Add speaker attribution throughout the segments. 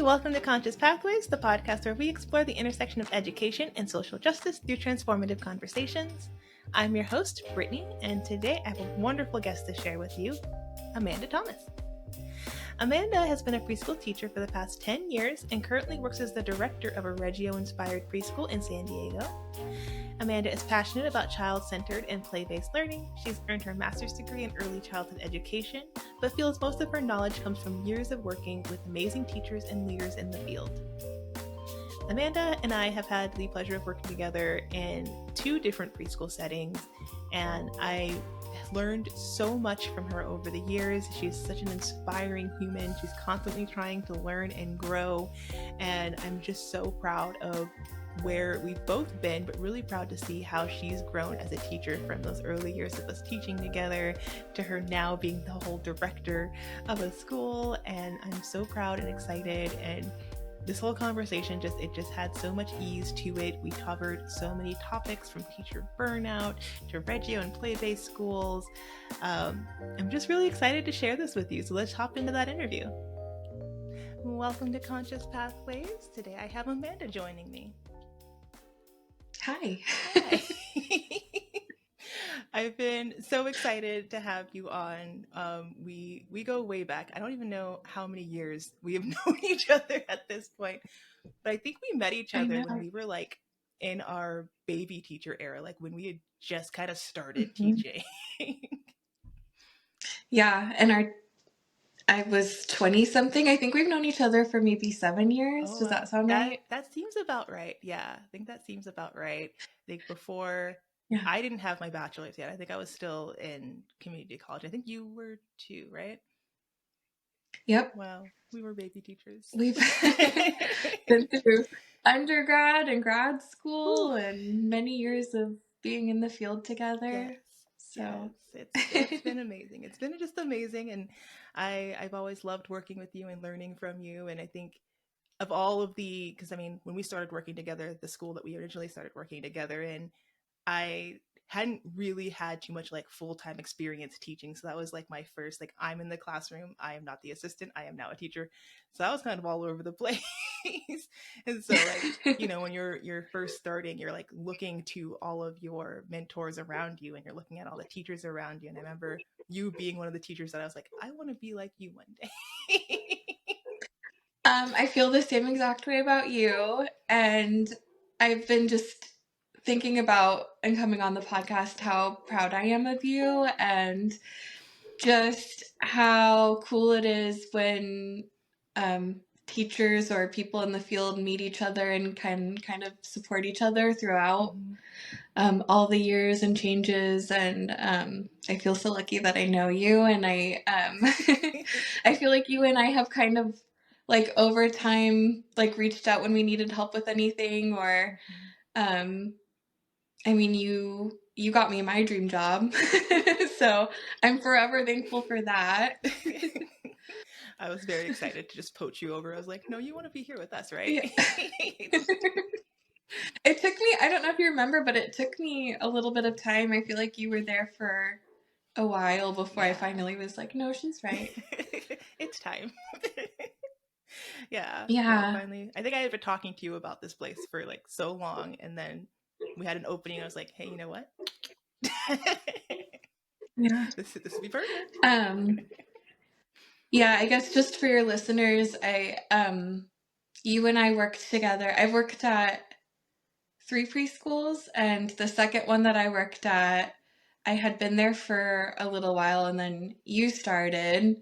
Speaker 1: Welcome to Conscious Pathways, the podcast where we explore the intersection of education and social justice through transformative conversations. I'm your host, Brittney, and today I have a wonderful guest to share with you, Amanda Thomas. Amanda has been a preschool teacher for the past 10 years and currently works as the director of a Reggio Inspired preschool in San Diego. Amanda is passionate about child-centered and play-based learning. She's earned her master's degree in early childhood education, but feels most of her knowledge comes from years of working with amazing teachers and leaders in the field. Amanda and I have had the pleasure of working together in 2 different preschool settings, and I learned so much from her over the years. She's such an inspiring human. She's constantly trying to learn and grow, and I'm just so proud of where we've both been, but really proud to see how she's grown as a teacher from those early years of us teaching together to her now being the whole director of a school. And I'm so proud and excited, and this whole conversation just had so much ease to it. We covered so many topics, from teacher burnout to Reggio and play-based schools. I'm just really excited to share this with you, so let's hop into that interview. Welcome to Conscious Pathways. Today I have Amanda joining me.
Speaker 2: Hi.
Speaker 1: I've been so excited to have you on. We go way back. I don't even know how many years we have known each other at this point, but I think we met each other when we were like in our baby teacher era, like when we had just kind of started teaching.
Speaker 2: Yeah, and I was 20 something. I think we've known each other for maybe 7 years. Does that sound right?
Speaker 1: That seems about right. Yeah, I think that seems about right. I think before I didn't have my bachelor's yet. I think I was still in community college. I think you were too, right?
Speaker 2: Yep.
Speaker 1: Wow, we were baby teachers.
Speaker 2: We've been through undergrad and grad school and many years of being in the field together.
Speaker 1: Yes, it's been amazing. It's been just amazing, and I've always loved working with you and learning from you. And I think of all of because I mean, when we started working together, the school that we originally started working together in, I hadn't really had too much like full-time experience teaching. So that was like my first, like, I'm in the classroom. I am not the assistant. I am now a teacher. So I was kind of all over the place. And so like, you know, when you're first starting, you're like looking to all of your mentors around you, and you're looking at all the teachers around you. And I remember you being one of the teachers that I was like, I want to be like you one day.
Speaker 2: I feel the same exact way about you. And I've been just thinking about, and coming on the podcast, how proud I am of you, and just how cool it is when teachers or people in the field meet each other and can kind of support each other throughout all the years and changes. And I feel so lucky that I know you, and I I feel like you and I have kind of like over time like reached out when we needed help with anything, or I mean, you got me my dream job. So I'm forever thankful for that.
Speaker 1: I was very excited to just poach you over. I was like, no, you want to be here with us, right?
Speaker 2: Yeah. It took me, I don't know if you remember, but it took me a little bit of time. I feel like you were there for a while before I finally was like, no, she's right.
Speaker 1: It's time. Yeah. Finally, I think I had been talking to you about this place for like so long, and then we had an opening. And I was like, hey, you know what?
Speaker 2: Yeah.
Speaker 1: This would be perfect.
Speaker 2: Yeah, I guess just for your listeners, you and I worked together. I've worked at 3 preschools, and the second one that I worked at, I had been there for a little while, and then you started,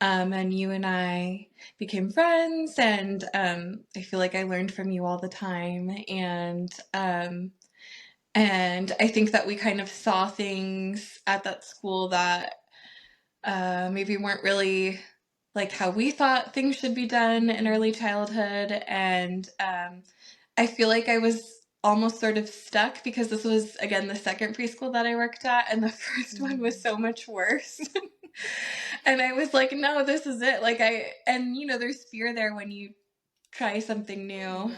Speaker 2: and you and I became friends, and I feel like I learned from you all the time, and I think that we kind of saw things at that school that maybe weren't really like how we thought things should be done in early childhood. And I feel like I was almost sort of stuck because this was, again, the second preschool that I worked at, and the first one was so much worse. And I was like, no, this is it. Like and you know, there's fear there when you try something new.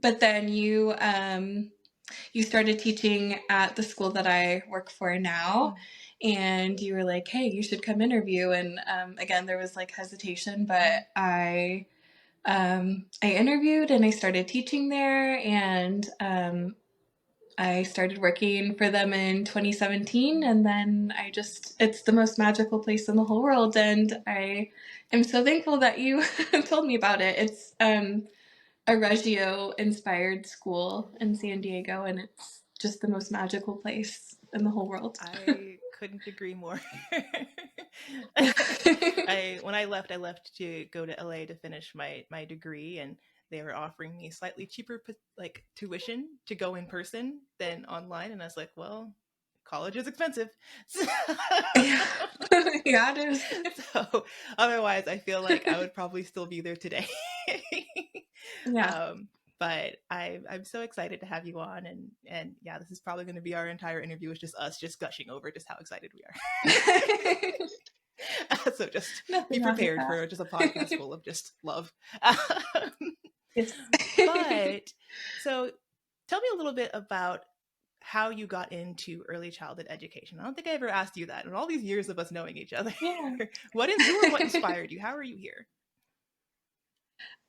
Speaker 2: But then you started teaching at the school that I work for now. and you were like, hey, you should come interview. And again, there was like hesitation, but I interviewed and I started teaching there, and I started working for them in 2017, and then it's the most magical place in the whole world, and I am so thankful that you told me about it. It's a Reggio Inspired school in San Diego, and it's just the most magical place in the whole world.
Speaker 1: I couldn't agree more. When I left to go to LA to finish my degree, and they were offering me slightly cheaper like tuition to go in person than online, and I was like, well, college is expensive. So,
Speaker 2: Yeah, yeah, it is.
Speaker 1: so otherwise, I feel like I would probably still be there today.
Speaker 2: Yeah.
Speaker 1: But I'm so excited to have you on, and yeah, this is probably going to be our entire interview. It's just us just gushing over just how excited we are. So just be prepared for just a podcast full of just love.
Speaker 2: Yes.
Speaker 1: But so tell me a little bit about how you got into early childhood education. I don't think I ever asked you that in all these years of us knowing each other.
Speaker 2: Yeah.
Speaker 1: What inspired you? How are you here?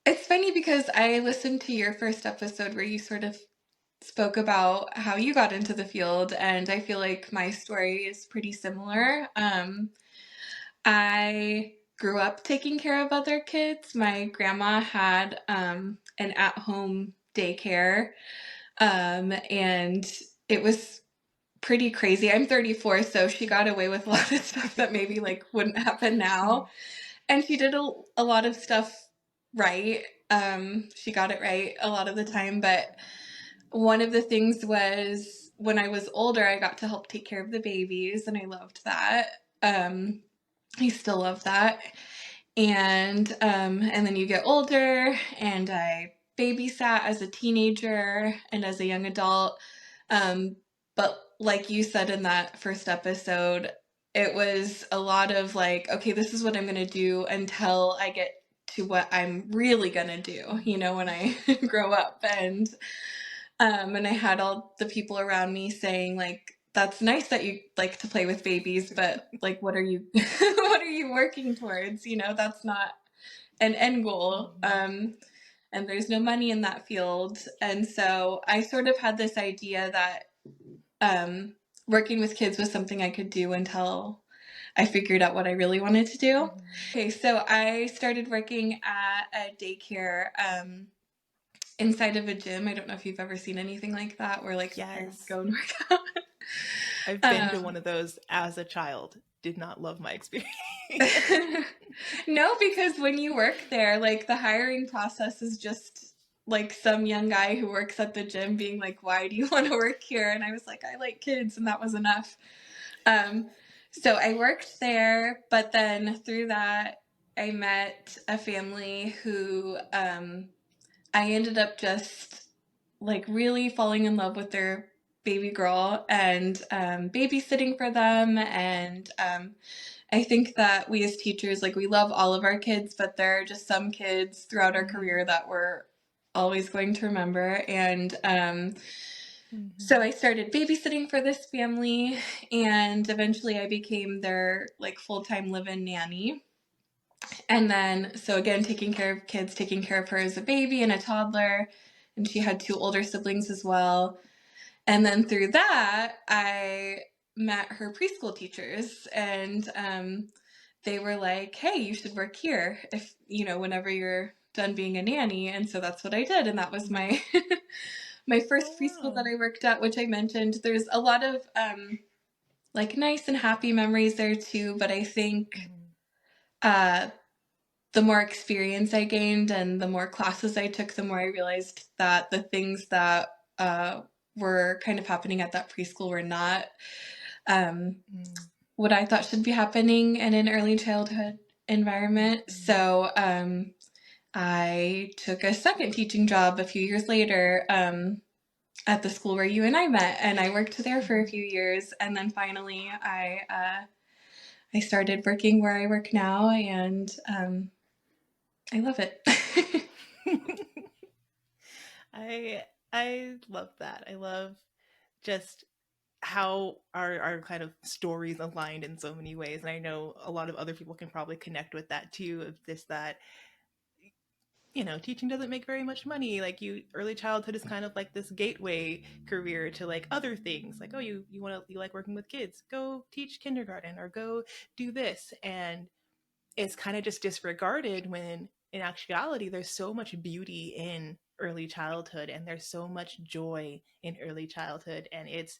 Speaker 2: It's funny because I listened to your first episode where you sort of spoke about how you got into the field, and I feel like my story is pretty similar. I grew up taking care of other kids. My grandma had an at-home daycare, and it was pretty crazy. I'm 34, so she got away with a lot of stuff that maybe like wouldn't happen now. And she did a lot of stuff right. She got it right a lot of the time, but one of the things was when I was older, I got to help take care of the babies, and I loved that. I still love that. And then you get older, and I babysat as a teenager and as a young adult. But like you said in that first episode, it was a lot of like, okay, this is what I'm going to do until I get to what I'm really going to do, when I grow up. And I had all the people around me saying like, that's nice that you like to play with babies, but like, what are you, what are you working towards? That's not an end goal. And there's no money in that field. And so I sort of had this idea that working with kids was something I could do until I figured out what I really wanted to do. Okay, so I started working at a daycare inside of a gym. I don't know if you've ever seen anything like that where like parents go and work out.
Speaker 1: I've been to one of those as a child. Did not love my experience.
Speaker 2: No, because when you work there, like the hiring process is just like some young guy who works at the gym being like, why do you want to work here? And I was like, I like kids, and that was enough. So I worked there, but then through that, I met a family who I ended up just like really falling in love with their baby girl and babysitting for them. And I think that we as teachers, like we love all of our kids, but there are just some kids throughout our career that we're always going to remember. And so I started babysitting for this family, and eventually I became their like full-time live-in nanny. And then, so again, taking care of kids, taking care of her as a baby and a toddler, and she had 2 older siblings as well. And then through that, I met her preschool teachers, and they were like, hey, you should work here if, whenever you're done being a nanny. And so that's what I did. And that was my, my first preschool that I worked at, which I mentioned. There's a lot of like nice and happy memories there too. But I think the more experience I gained and the more classes I took, the more I realized that the things that were kind of happening at that preschool were not what I thought should be happening in an early childhood environment. So I took a second teaching job a few years later at the school where you and I met, and I worked there for a few years, and then finally I started working where I work now, and I love it.
Speaker 1: I love that. I love just how our kind of stories aligned in so many ways. And I know a lot of other people can probably connect with that too, of this, that, teaching doesn't make very much money. Like, early childhood is kind of like this gateway career to like other things. Like, oh, you like working with kids, go teach kindergarten or go do this. And it's kind of just disregarded, when in actuality there's so much beauty in early childhood, and there's so much joy in early childhood, and it's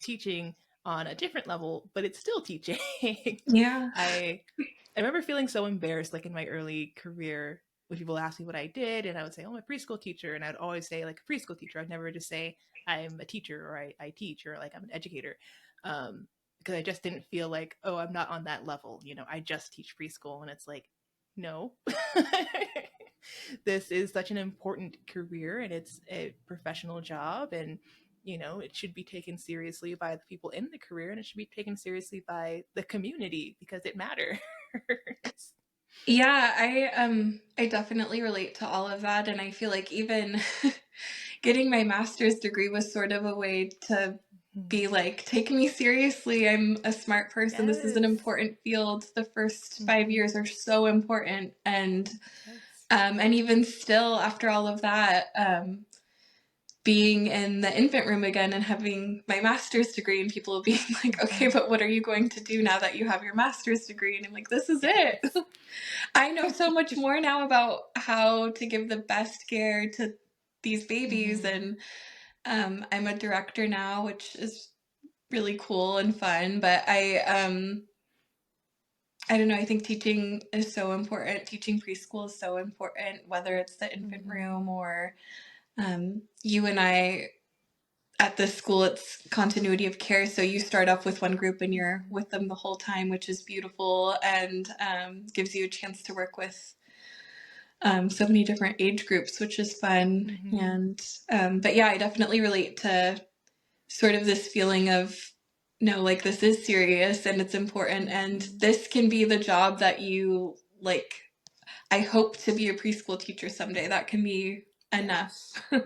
Speaker 1: teaching on a different level, but it's still teaching.
Speaker 2: Yeah.
Speaker 1: I remember feeling so embarrassed, like in my early career, when people asked me what I did, and I would say, oh, I'm a preschool teacher, and I'd always say like a preschool teacher. I'd never just say I'm a teacher, or I teach, or like I'm an educator. Because I just didn't feel like, oh, I'm not on that level. I just teach preschool. And it's like, no. This is such an important career, and it's a professional job, and it should be taken seriously by the people in the career, and it should be taken seriously by the community, because it matters.
Speaker 2: Yeah, I definitely relate to all of that, and I feel like even getting my master's degree was sort of a way to be like, take me seriously. I'm a smart person. This is an
Speaker 1: Yes.
Speaker 2: important field. The first 5 years
Speaker 1: Mhm.
Speaker 2: are so important,
Speaker 1: Yes.
Speaker 2: and even still after all of that, being in the infant room again and having my master's degree, and people being like, okay,
Speaker 1: Mhm.
Speaker 2: but what are you going to do now that you have your master's degree? And I'm like, this is it.
Speaker 1: Yes.
Speaker 2: I know so much more now about how to give the best care to these babies,
Speaker 1: Mhm.
Speaker 2: and I'm a director now, which is really cool and fun. But I don't know. I think teaching is so important. Teaching preschool is so important, whether it's the infant
Speaker 1: Mhm.
Speaker 2: room or you and I at this school, it's continuity of care. So you start off with one group and you're
Speaker 1: Mhm.
Speaker 2: with them the whole time, which is beautiful, and gives you a chance to work with so many different age groups, which is fun.
Speaker 1: Mhm.
Speaker 2: And but yeah, I definitely relate to sort of this feeling of, no, like this is serious and it's important, and
Speaker 1: Mhm.
Speaker 2: this can be the job that you like. I hope to be a preschool teacher someday. That can be enough.
Speaker 1: Yes.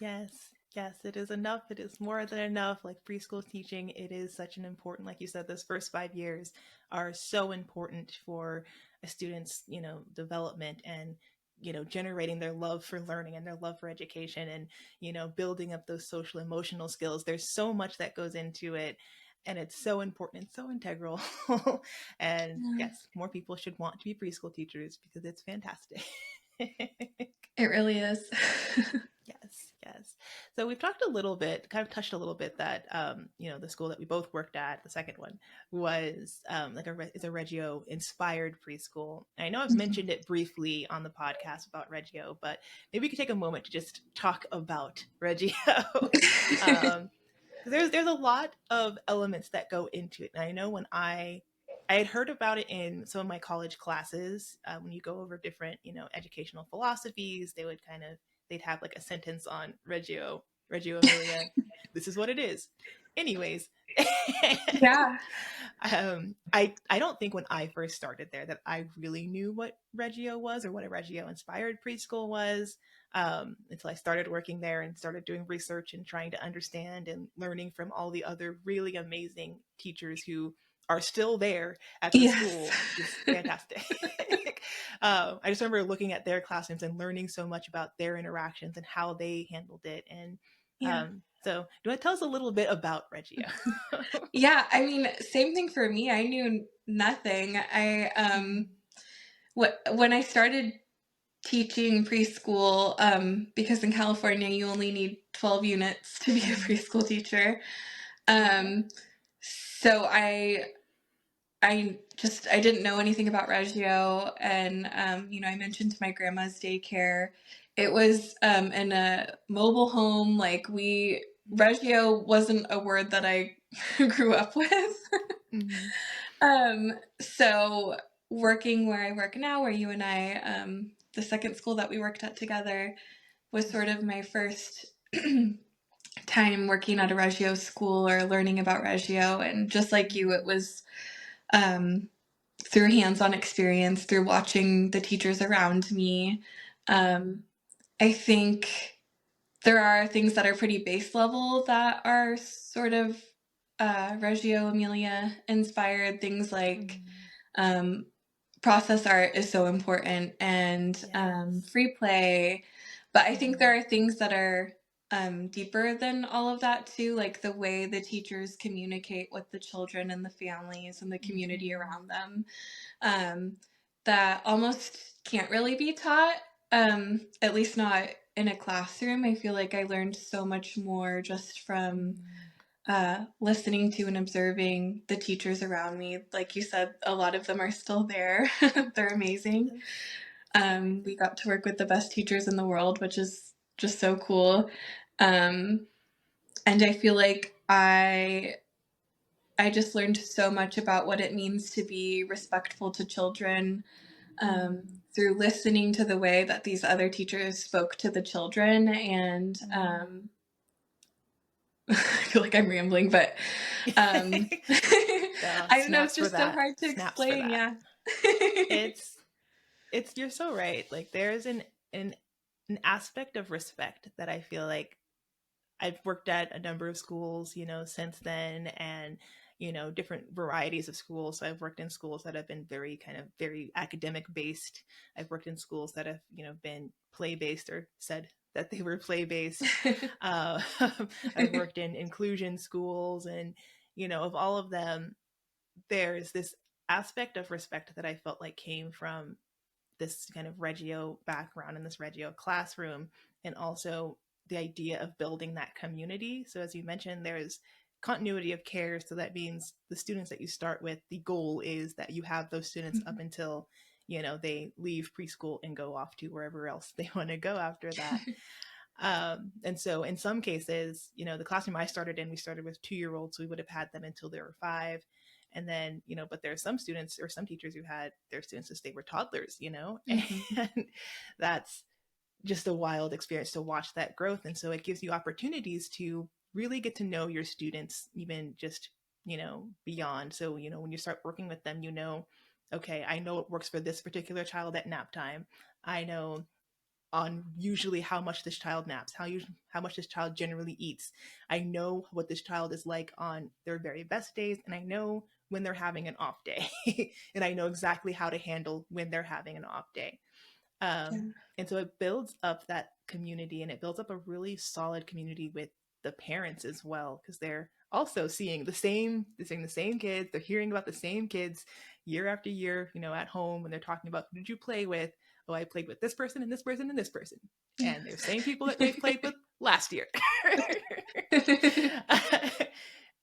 Speaker 1: Yes, yes, it is enough. It is more than enough. Like preschool teaching, it is such an important, like you said, those first 5 years are so important for a student's, development, and, generating their love for learning and their love for education, and, building up those social emotional skills. There's so much that goes into it, and it's so important and so integral. And
Speaker 2: Yeah.
Speaker 1: yes, more people should want to be preschool teachers, because it's fantastic.
Speaker 2: It really is.
Speaker 1: Yes, yes. So we've talked a little bit, kind of touched a little bit, that the school that we both worked at, the second one, was like it's a Reggio inspired preschool. I know I've mentioned it briefly on the podcast about Reggio, but maybe we could take a moment to just talk about Reggio. um, 'Cause there's a lot of elements that go into it. And I know when I had heard about it in some of my college classes, when you go over different, educational philosophies, they'd have like a sentence on Reggio Emilia. This is what it is. Anyways,
Speaker 2: Yeah.
Speaker 1: I don't think when I first started there that I really knew what Reggio was, or what a Reggio inspired preschool was, until I started working there and started doing research and trying to understand and learning from all the other really amazing teachers who are still there at the
Speaker 2: Yes.
Speaker 1: school, which is fantastic. I just remember looking at their classrooms and learning so much about their interactions and how they handled it. And
Speaker 2: Yeah.
Speaker 1: so, do you want to tell us a little bit about Reggio?
Speaker 2: Yeah, I mean, same thing for me. I knew nothing. I
Speaker 1: Mhm.
Speaker 2: when I started teaching preschool, because in California you only need 12 units to be a
Speaker 1: Mhm.
Speaker 2: preschool teacher.
Speaker 1: Yep.
Speaker 2: So I didn't know anything about Reggio, and I mentioned to my grandma's daycare. It was in a mobile home. Like we Reggio wasn't a word that I grew up with.
Speaker 1: Mhm.
Speaker 2: So working where I work now, where you and I, the second school that we worked at together, was sort of my first time working at a Reggio school or learning about Reggio. And just like you, it was um, through hands-on experience, through watching the teachers around me.
Speaker 1: Mhm.
Speaker 2: I think there are things that are pretty base level that are sort of Reggio Emilia inspired. Things like
Speaker 1: Mm,
Speaker 2: um, process art is so important, and
Speaker 1: yes.
Speaker 2: free play. But I think
Speaker 1: Mhm,
Speaker 2: there are things that are deeper than all of that too, like the way the teachers communicate with the children and the families and the community
Speaker 1: mhm,
Speaker 2: around them, um, that almost can't really be taught, at least not in a classroom. I feel like I learned so much more just from
Speaker 1: mm.
Speaker 2: listening to and observing the teachers around me. Like you said, a lot of them are still there. They're amazing.
Speaker 1: Yes.
Speaker 2: We got to work with the best teachers in the world, which is just so cool. Um, and I feel like I just learned so much about what it means to be respectful to children,
Speaker 1: Mm,
Speaker 2: through listening to the way that these other teachers spoke to the children. And
Speaker 1: mm.
Speaker 2: I feel like I'm rambling, but I don't know, it's
Speaker 1: Snaps for
Speaker 2: just so
Speaker 1: that.
Speaker 2: hard to
Speaker 1: Snaps for
Speaker 2: explain.
Speaker 1: that.
Speaker 2: Yeah.
Speaker 1: It's you're so right. Like there's an an aspect of respect that I feel like I've worked at a number of schools, since then, and different varieties of schools. So I've worked in schools that have been very academic based. I've worked in schools that have been play based or said that they were play based. Uh, I've worked in inclusion schools, and of all of them, there's this aspect of respect that I felt like came from this kind of Reggio background in this Reggio classroom, and also the idea of building that community. So, as you mentioned, there's continuity of care. So, that means the students that you start with, the goal is that you have those students up until they leave preschool and go off to wherever else they want to go after that. And so in some cases, the classroom I started in, we started with 2-year-olds, so we would have had them until they were 5. And then, but there are some students or some teachers who had their students since they were toddlers,
Speaker 2: Mhm.
Speaker 1: and that's just a wild experience to watch that growth. And so it gives you opportunities to really get to know your students, even just, beyond. So, when you start working with them, okay, I know it works for this particular child at nap time. I know on usually how much this child naps, how much this child generally eats. I know what this child is like on their very best days, and I know when they're having an off day, and I know exactly how to handle when they're having an off day.
Speaker 2: Yeah.
Speaker 1: And so it builds up that community, and it builds up a really solid community with the parents as well, because they're also seeing the same kids, they're hearing about the same kids year after year, at home when they're talking about who did you play with? Oh, I played with this person and this person and this person.
Speaker 2: Yeah.
Speaker 1: And they're same people that they've played with last year.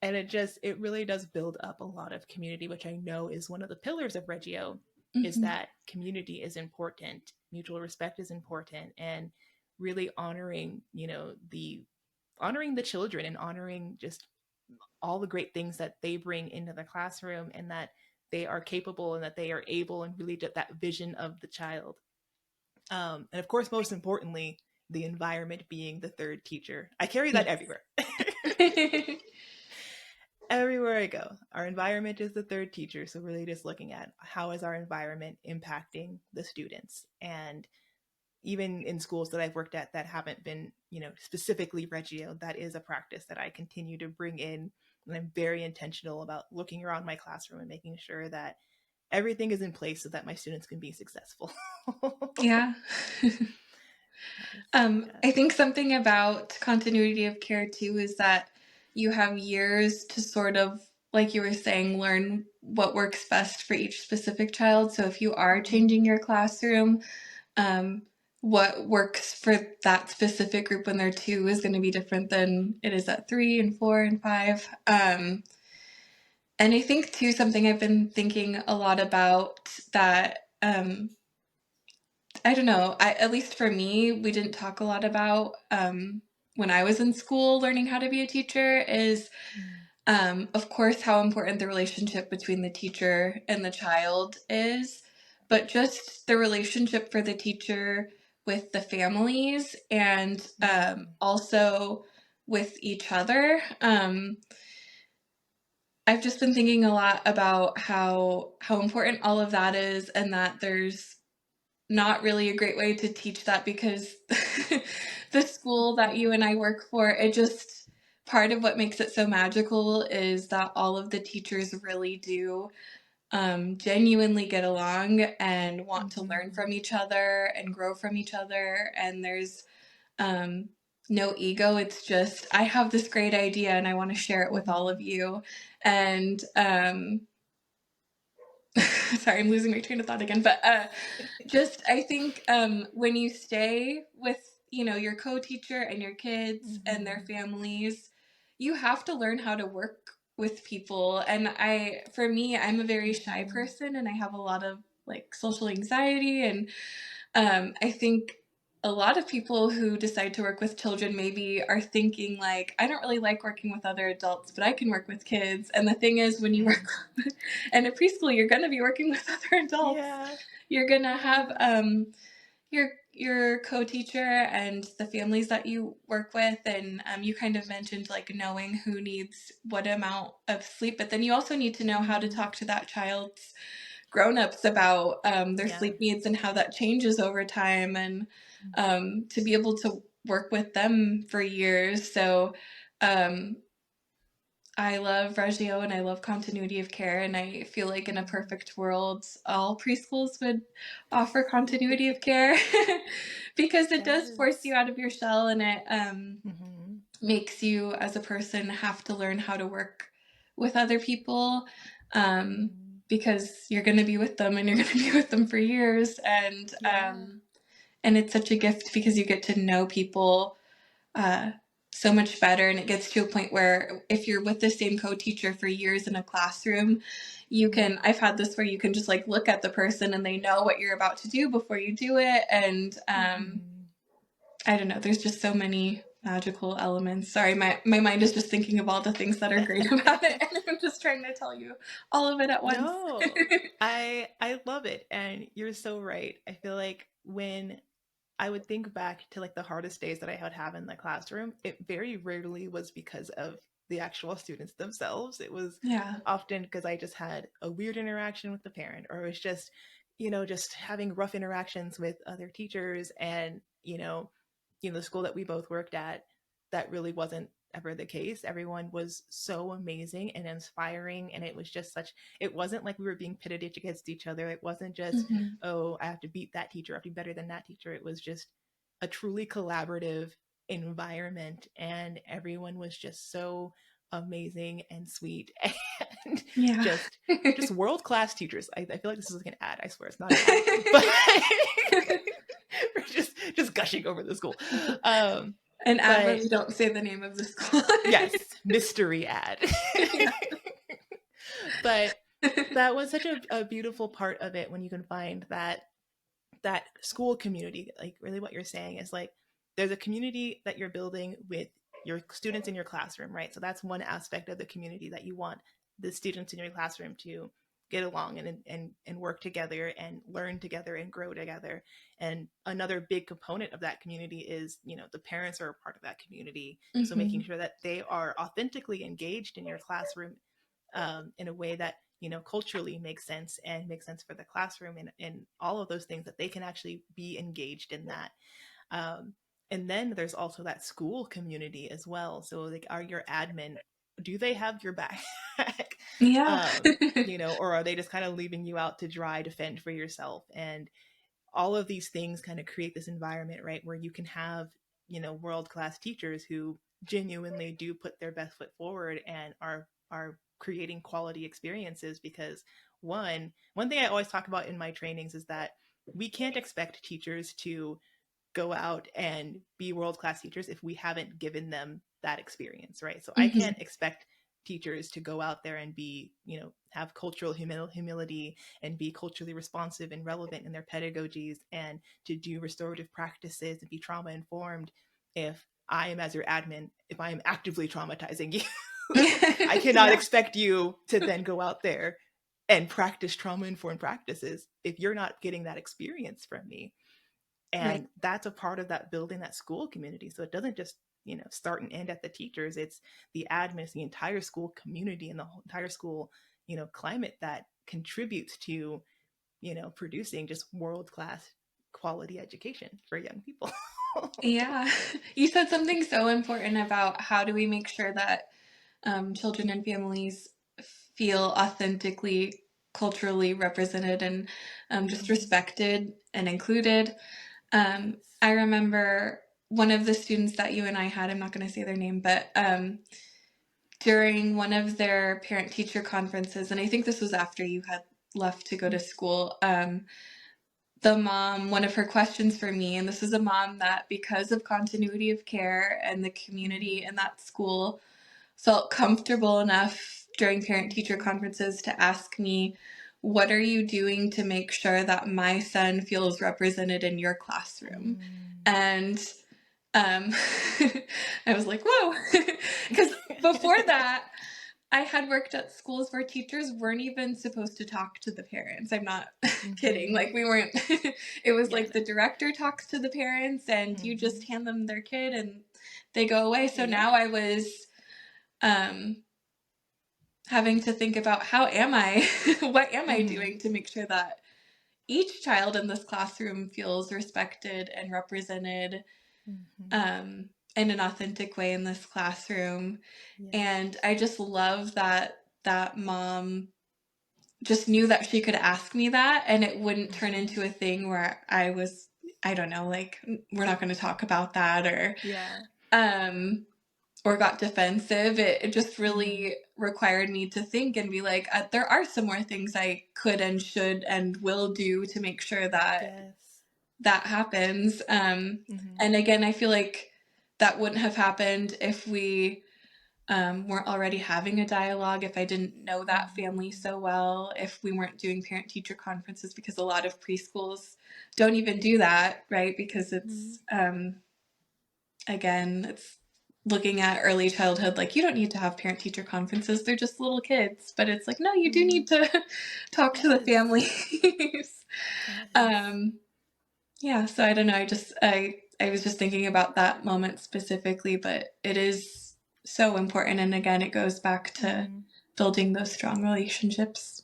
Speaker 1: And it really does build up a lot of community, which I know is one of the pillars of Reggio, is
Speaker 2: Mhm.
Speaker 1: that community is important, mutual respect is important, and really honoring the children and honoring just all the great things that they bring into the classroom, and that they are capable and that they are able, and really that vision of the child. And of course, most importantly, the environment being the third teacher. I carry that
Speaker 2: Yes.
Speaker 1: everywhere. Everywhere I go, our environment is the third teacher. So really just looking at how is our environment impacting the students. And even in schools that I've worked at that haven't been, specifically Reggio, that is a practice that I continue to bring in. And I'm very intentional about looking around my classroom and making sure that everything is in place so that my students can be successful.
Speaker 2: Yeah.
Speaker 1: Yes, yes.
Speaker 2: I think something about continuity of care too is that you have years to sort of, like you were saying, learn what works best for each specific child. So if you are
Speaker 1: Mhm.
Speaker 2: changing your classroom, um, what works for that specific group when they're 2 is going to be different than it is at 3 and 4 and 5. And I think too, something I've been thinking a lot about that, I don't know, at least for me, we didn't talk a lot about when I was in school learning how to be a teacher is,
Speaker 1: Mm.
Speaker 2: of course, how important the relationship between the teacher and the child is, but just the relationship for the teacher with the families and
Speaker 1: Mm.
Speaker 2: also with each other. I've just been thinking a lot about how important all of that is, and that there's not really a great way to teach that because the school that you and I work for, it just part of what makes it so magical is that all of the teachers really do genuinely get along and want to learn
Speaker 1: Mhm.
Speaker 2: from each other and grow from each other. And there's um, no ego. It's just, I have this great idea and I want to share it with all of
Speaker 1: Mhm.
Speaker 2: you. And sorry, I'm losing my train of thought again. But just, I think when you stay with, your co-teacher and your kids and their
Speaker 1: Mhm.
Speaker 2: families, you have to learn how to work with people. And for me, I'm a very shy
Speaker 1: Mhm.
Speaker 2: person and I have a lot of like social anxiety. And I think a lot of people who decide to work with children maybe are thinking like, I don't really like working with other adults, but I can work with kids. And the thing is, when you work in a preschool, you're going to be working with other adults.
Speaker 1: Yeah.
Speaker 2: You're going to have
Speaker 1: Yeah.
Speaker 2: your co-teacher and the families that you work with, and you kind of mentioned like knowing who needs what amount of sleep, but then you also need to know how to
Speaker 1: Mhm.
Speaker 2: talk to that child's grown-ups about their
Speaker 1: Yeah.
Speaker 2: sleep needs and how that changes over time, and to be able to work with them for years. So um, I love Reggio and I love continuity of care, and I feel like in a
Speaker 1: Mhm.
Speaker 2: perfect world, all preschools would offer continuity of care because it does force you
Speaker 1: Yes.
Speaker 2: out of your shell, and it
Speaker 1: Mhm.
Speaker 2: makes you as a person have to learn how to work with other people, um,
Speaker 1: Mhm.
Speaker 2: because you're going to be with them and you're going to be with them for years,
Speaker 1: Yeah.
Speaker 2: and it's such a gift because you get to know people uh, so much better. And it gets to a point where if you're with the same co-teacher for years in a classroom,
Speaker 1: Mhm.
Speaker 2: I've had this where you can just like look at the person and they know what you're about to do before you do it. And
Speaker 1: Mhm.
Speaker 2: I don't know, there's just so many magical elements. Sorry, my mind is just thinking of all the things that are great about it. And I'm just trying to tell you all of it at once.
Speaker 1: No, I love it, and you're so right. I feel like when I would think back to like the hardest days that I would have in the classroom, it very rarely was because of the actual students themselves. It was
Speaker 2: Yeah.
Speaker 1: often because I just had a weird interaction with the parent, or it was just, just having rough interactions with other teachers, and the school that we both worked at, that really wasn't ever the case. Everyone was so amazing and inspiring, and it was just such, it wasn't like we were being pitted against each other. It wasn't just,
Speaker 2: Hmm.
Speaker 1: oh, I have to beat that teacher, I have to be better than that teacher. It was just a truly collaborative environment, and everyone was just so amazing and sweet and
Speaker 2: Yeah.
Speaker 1: just world class teachers. I feel like this is like an ad. I swear it's not an ad, but we're just gushing over the school. Um,
Speaker 2: An ad where
Speaker 1: but
Speaker 2: we don't say the name of the school.
Speaker 1: yes, mystery ad.
Speaker 2: Yeah.
Speaker 1: But that was such a beautiful part of it, when you can find that school community. Like, really what you're saying is like, there's a community that you're building with your students in your classroom, right? So that's one aspect of the community, that you want the students in your classroom to get along and work together and learn together and grow together. And another big component of that community is, the parents are a part of that community, so making
Speaker 2: Hmm.
Speaker 1: sure that they are authentically engaged in your classroom, in a way that culturally makes sense and makes sense for the classroom, and all of those things, that they can actually be engaged in that. um, and then there's also that school community as well. So like, are your admin, do they have your back?
Speaker 2: Yeah.
Speaker 1: Or are they just kind of leaving you out to dry to fend for yourself? And all of these things kind of create this environment, right, where you can have world class teachers who genuinely do put their best foot forward and are creating quality experiences. Because one thing I always talk about in my trainings is that we can't expect teachers to go out and be world class teachers if we haven't given them that experience, right? So I
Speaker 2: Hmm.
Speaker 1: can't expect teachers to go out there and be, have cultural humility and be culturally responsive and relevant in their pedagogies, and to do restorative practices and be trauma informed, if I am, as your admin, if I am actively traumatizing you. I cannot
Speaker 2: Yeah.
Speaker 1: expect you to then go out there and practice trauma informed practices if you're not getting that experience from me.
Speaker 2: Right.
Speaker 1: And that's a part of that building that school community. So it doesn't just start and end at the teachers. It's the admins, the entire school community, and the whole entire school climate that contributes to producing just world class quality education for young people.
Speaker 2: Yeah. You said something so important about how do we make sure that children and families feel authentically culturally represented and just
Speaker 1: Mhm.
Speaker 2: respected and included.
Speaker 1: Yes.
Speaker 2: I remember one of the students that you and I had, I'm not going to say their name, but during one of their parent teacher conferences, and I think this was after you had left to go to school, the mom, one of her questions for me, and this is a mom that, because of continuity of care and the community in
Speaker 1: Mhm.
Speaker 2: that school, felt comfortable enough during parent teacher
Speaker 1: Mhm.
Speaker 2: conferences to ask me, "What are you doing to make sure that my son feels represented in your classroom?"
Speaker 1: Mm.
Speaker 2: And um, I was like, whoa. Because before that, I had worked at schools where teachers weren't even supposed to talk to the parents. I'm not kidding.
Speaker 1: Mhm.
Speaker 2: Like, we weren't, it was
Speaker 1: Yeah,
Speaker 2: like
Speaker 1: no.
Speaker 2: the director talks to the parents and you just
Speaker 1: Mhm.
Speaker 2: hand them their kid and they go away. So
Speaker 1: Yep.
Speaker 2: now I was um, having to think about how am I, what am I
Speaker 1: Mhm.
Speaker 2: doing to make sure that each child in this classroom feels respected and represented
Speaker 1: Mhm.
Speaker 2: in an authentic way in this classroom. And
Speaker 1: Yes.
Speaker 2: I just love that that mom just knew that she could ask me that and it wouldn't turn
Speaker 1: Mhm.
Speaker 2: into a thing where I was, I don't know, like, we're not going to talk about that
Speaker 1: Yeah.
Speaker 2: um or got defensive. It just
Speaker 1: Mhm.
Speaker 2: really required me to think and be like, there are some more things I could and should and will do to make sure that
Speaker 1: Yes.
Speaker 2: that happens.
Speaker 1: Mhm.
Speaker 2: And again, I feel like that wouldn't have happened if we weren't already having a dialogue, if I didn't know that family
Speaker 1: Mhm.
Speaker 2: so well, if we weren't doing parent teacher conferences, because a lot of preschools don't even do that, right? Because
Speaker 1: Mhm.
Speaker 2: it's, again, it's looking at early childhood, like, you don't need to have parent teacher conferences, they're just little kids. But it's like, no, you do need
Speaker 1: Mhm.
Speaker 2: to talk to the
Speaker 1: Yes.
Speaker 2: families.
Speaker 1: Yes.
Speaker 2: um, yeah, so I don't know. I was just thinking about that moment specifically, but it is so important. And again, it goes back to
Speaker 1: Mhm.
Speaker 2: building those strong relationships.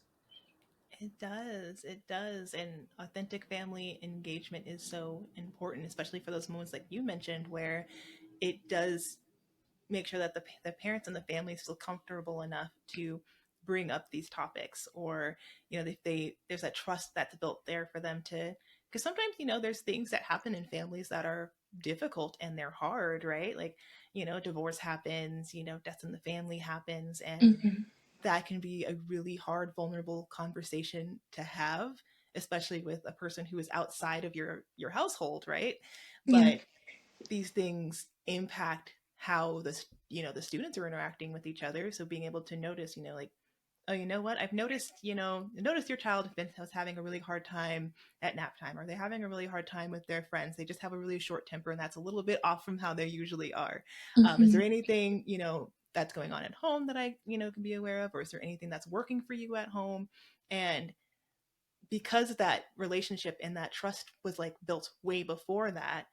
Speaker 1: It does. It does. And authentic family engagement is so important, especially for those moments like you mentioned, where it does make sure that the parents and the families feel comfortable enough to bring up these topics, or if they there's that trust that's built there for them to, because sometimes there's things that happen in families that are difficult and they're hard, right? Like, divorce happens, death in the family happens, and
Speaker 2: Hmm.
Speaker 1: that can be a really hard, vulnerable conversation to have, especially with a person who is outside of your household, right?
Speaker 2: Yeah.
Speaker 1: But these things impact how the students are interacting with each other. So being able to notice, like, oh, you know what, I've noticed your child was having a really hard time at nap time. Are they having a really hard time with their friends? They just have a really short temper, and that's a little bit off from how they usually are. Is there
Speaker 2: Hmm.
Speaker 1: anything that's going on at home that I can be aware of, or is there anything that's working for you at home? And because that relationship and that trust was like built way before that,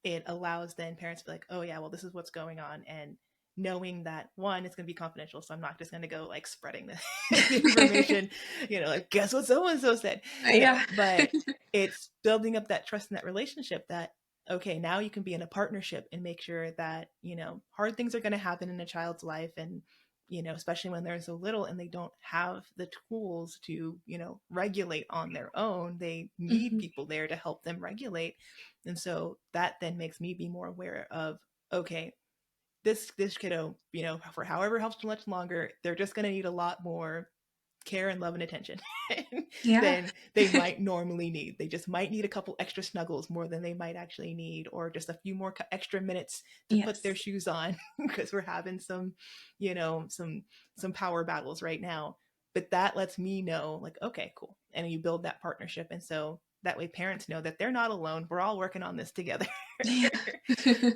Speaker 1: it allows then parents to be like, oh yeah, well, this is what's going on. And knowing that, one, it's going to be confidential, so I'm not just going to go like spreading the information, like, guess what so and so said. No,
Speaker 2: Yeah.
Speaker 1: but it's building up that trust in that relationship, that okay, now you can be in a partnership and make sure that hard things are going to happen in a child's life. And especially when they're so little and they don't have the tools to, regulate on their own. They need
Speaker 2: Hmm.
Speaker 1: people there to help them regulate. And so that then makes me be more aware of, okay, this kiddo, for however much longer, they're just going to need a lot more care and love and attention
Speaker 2: Yeah.
Speaker 1: than they might normally need. They just might need a couple extra snuggles more than they might actually need, or just a few more extra minutes to put their
Speaker 2: Yes.
Speaker 1: shoes on because we're having some, some power battles right now. But that lets me know, like, okay, cool. And you build that partnership. And so that way parents know that they're not alone. We're all working on this together.
Speaker 2: Yeah.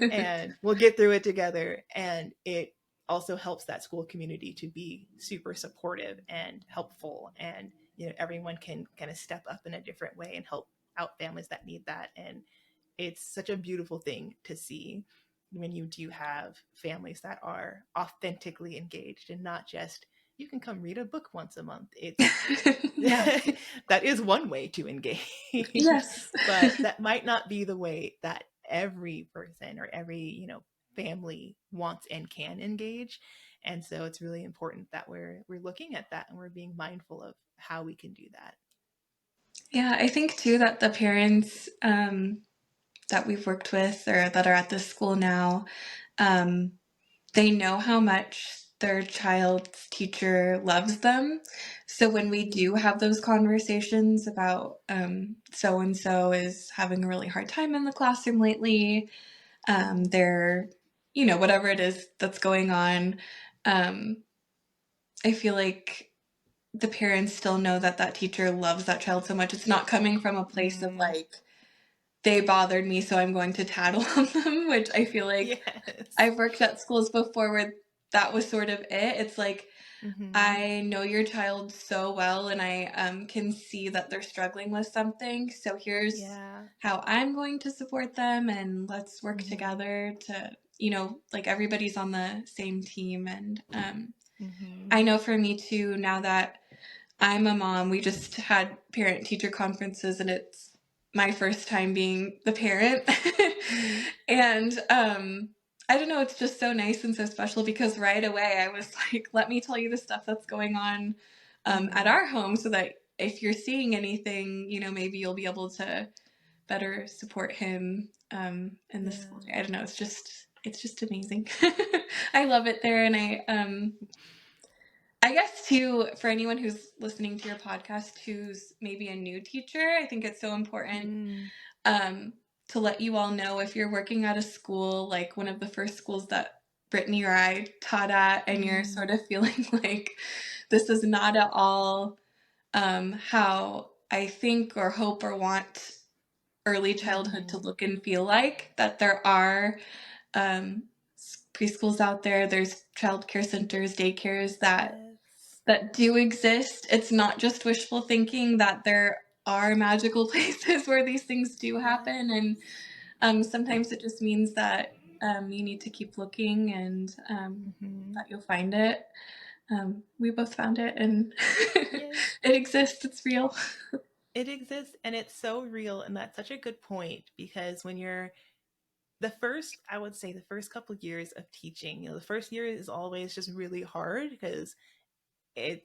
Speaker 1: And we'll get through it together. And it also helps that school community to be super supportive and helpful, and everyone can kind of step up in a different way and help out families that need that. And it's such a beautiful thing to see when you do have families that are authentically engaged, and not just, you can come read a book once a month. It's
Speaker 2: Yeah.
Speaker 1: that is one way to engage,
Speaker 2: Yes.
Speaker 1: but that might not be the way that every person or every, family wants and can engage. And so it's really important that we're looking at that and we're being mindful of how we can do that.
Speaker 2: Yeah, I think too that the parents that we've worked with or that are at this school now, they know how much their child's teacher loves them. So when we do have those conversations about so and so is having a really hard time in the classroom lately, they're, whatever it is that's going on, I feel like the parents still know that that teacher loves that child so much. It's not coming from a place of like, they bothered me, so I'm going to tattle on them, which I feel like
Speaker 1: Yes.
Speaker 2: I've worked at schools before where that was sort of it. It's like, I know your child so well, and I can see that they're struggling with something. So here's how I'm going to support them, and let's work together to, like everybody's on the same team. And I know for me too, now that I'm a mom, we just had parent-teacher conferences, and it's my first time being the parent. And I don't know, it's just so nice and so special because right away I was like, let me tell you the stuff that's going on at our home so that if you're seeing anything, maybe you'll be able to better support him in the school day. I don't know, it's just amazing. I love it there, and I guess too, for anyone who's listening to your podcast who's maybe a new teacher, I think it's so important to let you all know if you're working at a school, like one of the first schools that Brittney or I taught at, and you're sort of feeling like this is not at all how I think or hope or want early childhood to look and feel like, that there are preschools out there, there's childcare centers, daycares that do exist. It's not just wishful thinking, that there are magical places where these things do happen. And sometimes it just means that you need to keep looking, and that you'll find it. We both found it, and it exists. It's real.
Speaker 1: It exists, and it's so real. And that's such a good point, because when you're I would say the first couple of years of teaching, the first year is always just really hard because it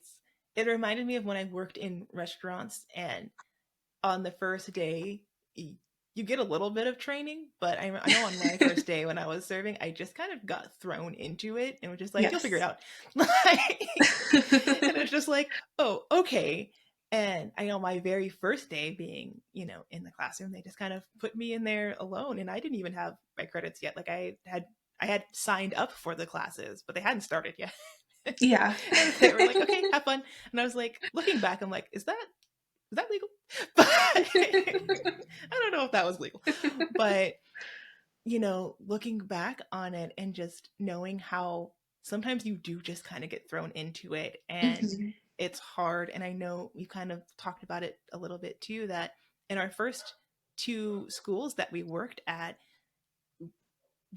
Speaker 1: reminded me of when I worked in restaurants, and on the first day, you get a little bit of training, but I know on my first day when I was serving, I just kind of got thrown into it and was just like, you'll figure it out. And it's just like, oh, okay. And I know my very first day being, in the classroom, they just kind of put me in there alone, and I didn't even have my credits yet. Like I had signed up for the classes, but they hadn't started yet.
Speaker 2: Yeah.
Speaker 1: And they were like, okay, have fun. And I was like, looking back, I'm like, is that legal? But I don't know if that was legal. But, looking back on it and just knowing how sometimes you do just kind of get thrown into it, and it's hard. And I know we kind of talked about it a little bit too, that in our first two schools that we worked at,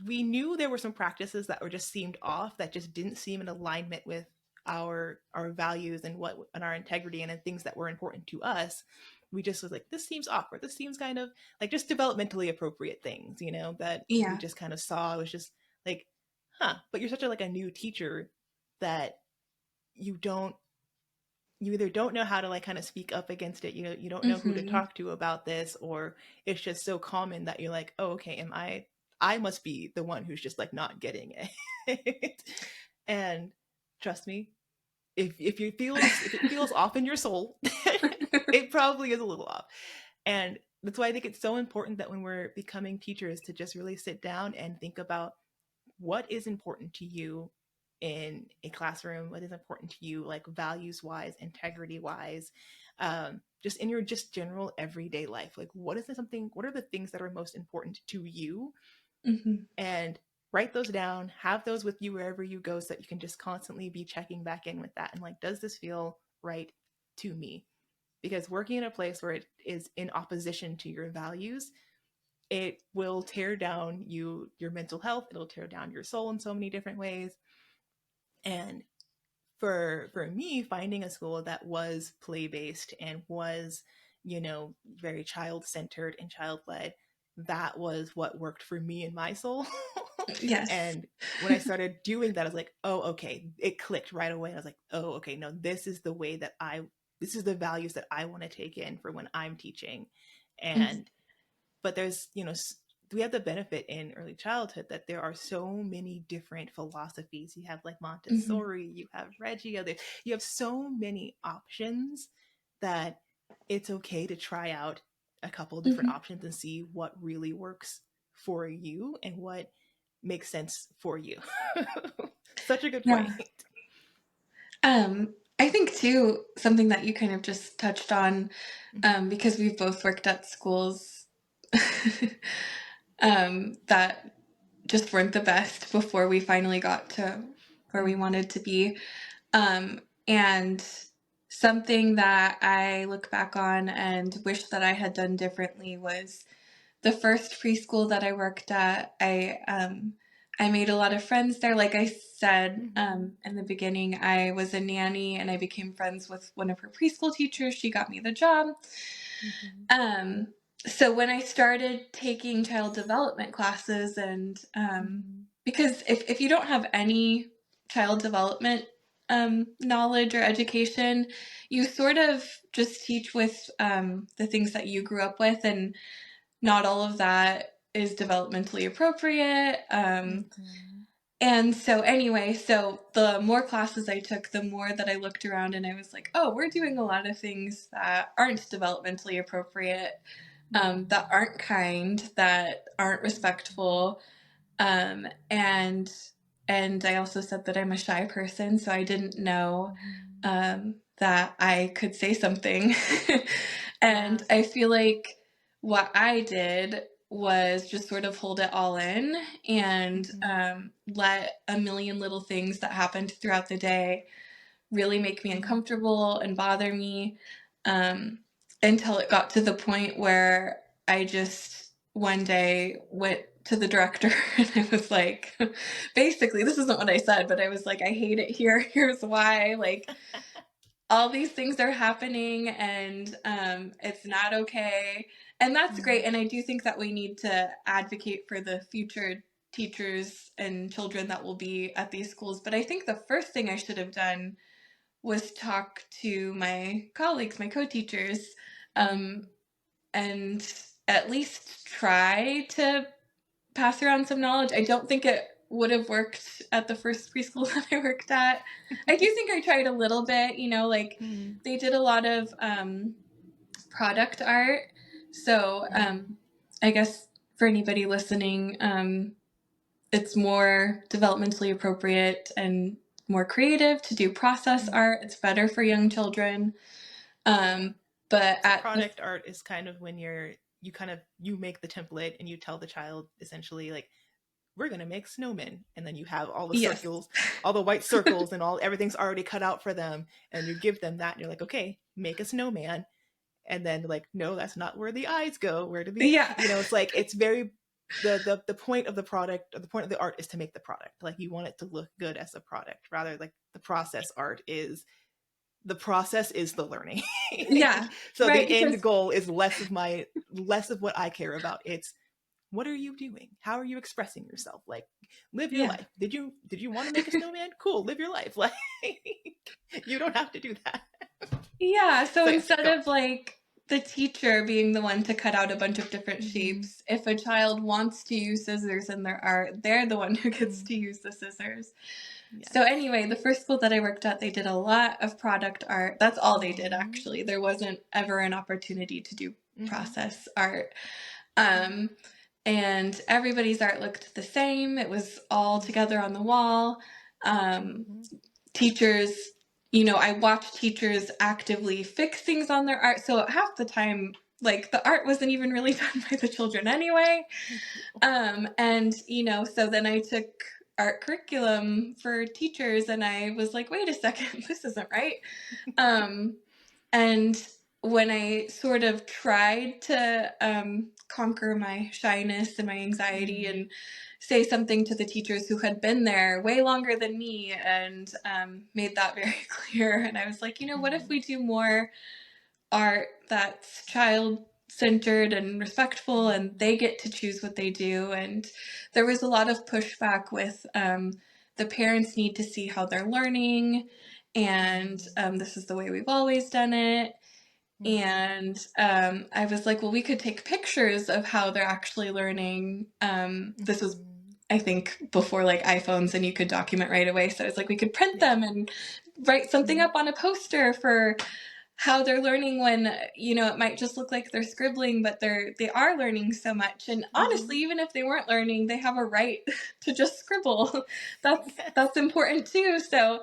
Speaker 1: we knew there were some practices that were just seemed off, that just didn't seem in alignment with our values and our integrity and things that were important to us. We just was like, this seems awkward, this seems kind of like just developmentally appropriate things, that we just kind of saw. It was just like, but you're such a new teacher that you either don't know how to kind of speak up against it, you don't know who to talk to about this, or it's just so common that you're like, oh, okay, I must be the one who's just not getting it. And trust me, if it feels off in your soul, it probably is a little off. And that's why I think it's so important that when we're becoming teachers, to just really sit down and think about what is important to you in a classroom, what is important to you, values wise, integrity wise, just in your just general everyday life. What are the things that are most important to you? And write those down, have those with you wherever you go, so that you can just constantly be checking back in with that, and does this feel right to me? Because working in a place where it is in opposition to your values, it will tear down your mental health, it'll tear down your soul in so many different ways. And for me, finding a school that was play based and was very child centered and child led, that was what worked for me and my soul.
Speaker 2: Yes.
Speaker 1: And when I started doing that, I was like, oh, okay, it clicked right away. I was like, oh, okay, no, this is the way that this is the values that I want to take in for when I'm teaching. And, but there's, we have the benefit in early childhood that there are so many different philosophies. You have like Montessori, you have Reggio, you have so many options that it's okay to try out a couple different options and see what really works for you and what makes sense for you. Such a good point.
Speaker 2: I think too, something that you kind of just touched on, because we've both worked at schools that just weren't the best before we finally got to where we wanted to be. And something that I look back on and wish that I had done differently was the first preschool that I worked at. I made a lot of friends there. Like I said in the beginning, I was a nanny and I became friends with one of her preschool teachers. She got me the job. So when I started taking child development classes and because if you don't have any child development knowledge or education, you sort of just teach with the things that you grew up with, and not all of that is developmentally appropriate. And so anyway, so the more classes I took, the more that I looked around and I was like, oh, we're doing a lot of things that aren't developmentally appropriate, that aren't kind, that aren't respectful. And I also said that I'm a shy person, so I didn't know that I could say something. And I feel like what I did was just sort of hold it all in and let a million little things that happened throughout the day really make me uncomfortable and bother me, until it got to the point where I just one day went to the director and I was like, basically, this isn't what I said, but I was like, I hate it here. Here's why. Like, all these things are happening and it's not okay. And that's great. And I do think that we need to advocate for the future teachers and children that will be at these schools. But I think the first thing I should have done was talk to my colleagues, my co-teachers, and at least try to pass around some knowledge. I don't think it would have worked at the first preschool that I worked at. I do think I tried a little bit, like they did a lot of product art. So I guess for anybody listening, it's more developmentally appropriate and more creative to do process art. It's better for young children. But
Speaker 1: so product art is kind of when you make the template and you tell the child essentially like, we're going to make snowmen. And then you have all the circles, all the white circles and everything's already cut out for them. And you give them that and you're like, okay, make a snowman. And then like, no, that's not where the eyes go. Where do the, it's like, it's very, the point of the product or the point of the art is to make the product. Like you want it to look good as a product, rather like the process art is the process is the learning. So right, the end goal is less of what I care about. It's what are you doing? How are you expressing yourself? Like live your life. Did you want to make a snowman? Cool, live your life. Like you don't have to do that.
Speaker 2: So instead of like the teacher being the one to cut out a bunch of different shapes, if a child wants to use scissors in their art, they're the one who gets to use the scissors. So anyway, the first school that I worked at, they did a lot of product art. That's all they did, actually. There wasn't ever an opportunity to do process art. And everybody's art looked the same. It was all together on the wall. Teachers, I watched teachers actively fix things on their art. So half the time, like the art wasn't even really done by the children anyway. And, so then I took art curriculum for teachers and I was like, wait a second, this isn't right. And when I sort of tried to conquer my shyness and my anxiety and say something to the teachers who had been there way longer than me and made that very clear. And I was like, what if we do more art that's child centered and respectful, and they get to choose what they do. And there was a lot of pushback with the parents need to see how they're learning, and this is the way we've always done it. And I was like, well, we could take pictures of how they're actually learning. This was, I think, before like iPhones and you could document right away. So I was like, we could print them and write something up on a poster for how they're learning when, you know, it might just look like they're scribbling, but they are learning so much. And honestly, even if they weren't learning, they have a right to just scribble. That's important too. So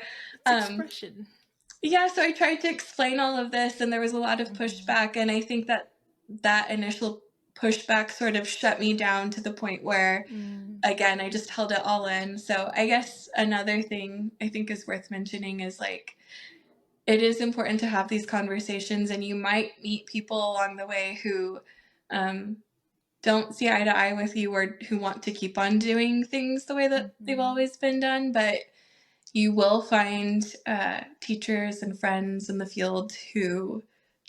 Speaker 1: it's expression.
Speaker 2: yeah, so I tried to explain all of this, and there was a lot of pushback, and I think that initial pushback sort of shut me down to the point where, again, I just held it all in. So I guess another thing I think is worth mentioning is like, it is important to have these conversations, and you might meet people along the way who don't see eye to eye with you or who want to keep on doing things the way that they've always been done, but you will find teachers and friends in the field who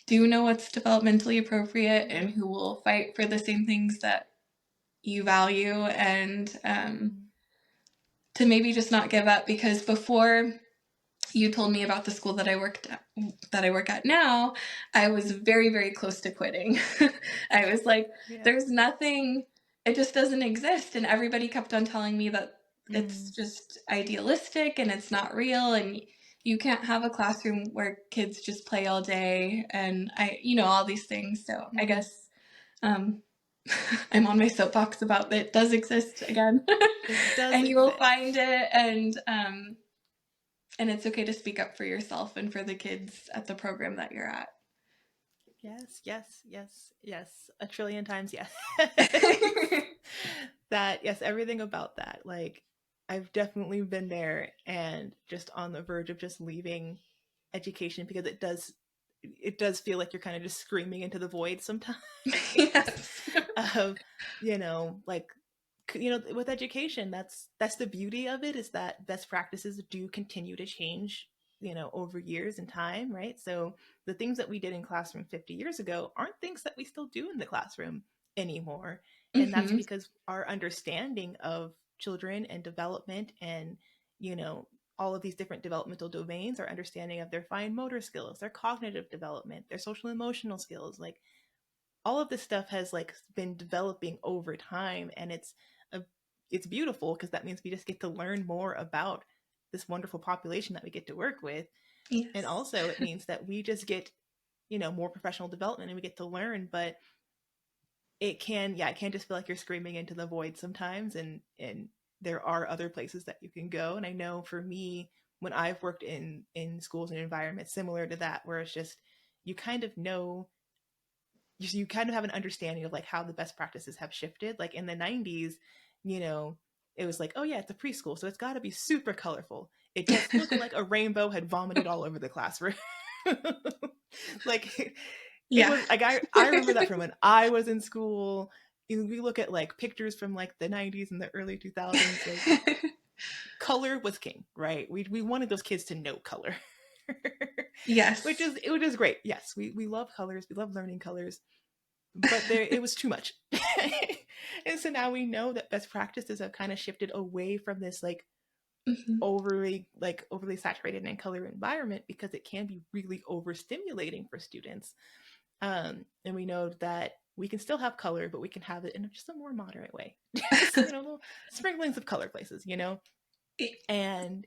Speaker 2: do know what's developmentally appropriate and who will fight for the same things that you value, and to maybe just not give up, because before you told me about the school that I work at now, I was very, very close to quitting. I was like, there's nothing, it just doesn't exist. And everybody kept on telling me that it's just idealistic and it's not real, and you can't have a classroom where kids just play all day, and all these things. So I guess I'm on my soapbox about it does exist again.
Speaker 1: It does
Speaker 2: and you will
Speaker 1: exist.
Speaker 2: find it, and it's okay to speak up for yourself and for the kids at the program that you're at.
Speaker 1: Yes. A trillion times yes. Yes, everything about that. Like, I've definitely been there and just on the verge of just leaving education, because it does feel like you're kind of just screaming into the void sometimes.
Speaker 2: Yes.
Speaker 1: Like, with education, that's the beauty of it, is that best practices do continue to change, over years and time, right? So the things that we did in classroom 50 years ago aren't things that we still do in the classroom anymore. And that's because our understanding of children and development and, all of these different developmental domains, our understanding of their fine motor skills, their cognitive development, their social emotional skills, like all of this stuff has like been developing over time, and it's beautiful, because that means we just get to learn more about this wonderful population that we get to work with.
Speaker 2: Yes.
Speaker 1: And also it means that we just get more professional development, and we get to learn. But it can just feel like you're screaming into the void sometimes, and there are other places that you can go. And I know for me, when I've worked in schools and environments similar to that, where it's just you kind of know, you kind of have an understanding of like how the best practices have shifted. Like in the 90s, it was like, oh yeah, it's a preschool, so it's got to be super colorful. It just looked like a rainbow had vomited all over the classroom. Like, it was like, I remember that from when I was in school. We look at like pictures from like the 90s and the early 2000s, like color was king, right? We wanted those kids to know color.
Speaker 2: Yes.
Speaker 1: which is great. Yes, we love colors, we love learning colors, but it was too much. And so now we know that best practices have kind of shifted away from this like overly saturated in color environment, because it can be really overstimulating for students. And we know that we can still have color, but we can have it in just a more moderate way. Just, little sprinklings of color places, And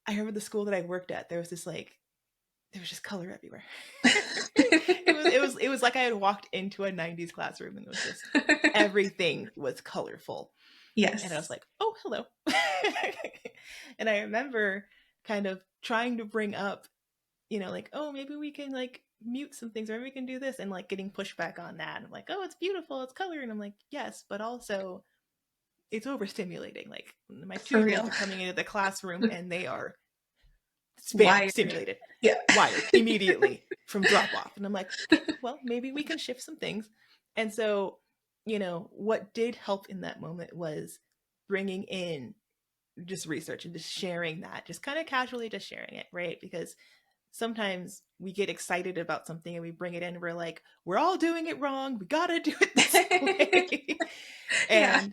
Speaker 1: I remember the school that I worked at, there was just color everywhere. It was like I had walked into a 90s classroom, and it was just everything was colorful.
Speaker 2: Yes.
Speaker 1: And I was like, oh, hello. And I remember kind of trying to bring up, like, oh, maybe we can like mute some things, or maybe we can do this, and like getting pushback on that. I'm like, oh, it's beautiful, it's color. And I'm like, yes, but also it's overstimulating. Like, my 2-year-olds are coming into the classroom and they are stimulated, wired immediately from drop off. And I'm like, okay, well, maybe we can shift some things. And so, what did help in that moment was bringing in just research and just sharing that, just kind of casually just sharing it, right? Because sometimes we get excited about something and we bring it in and we're like, we're all doing it wrong. We got to do it this way.
Speaker 2: Yeah.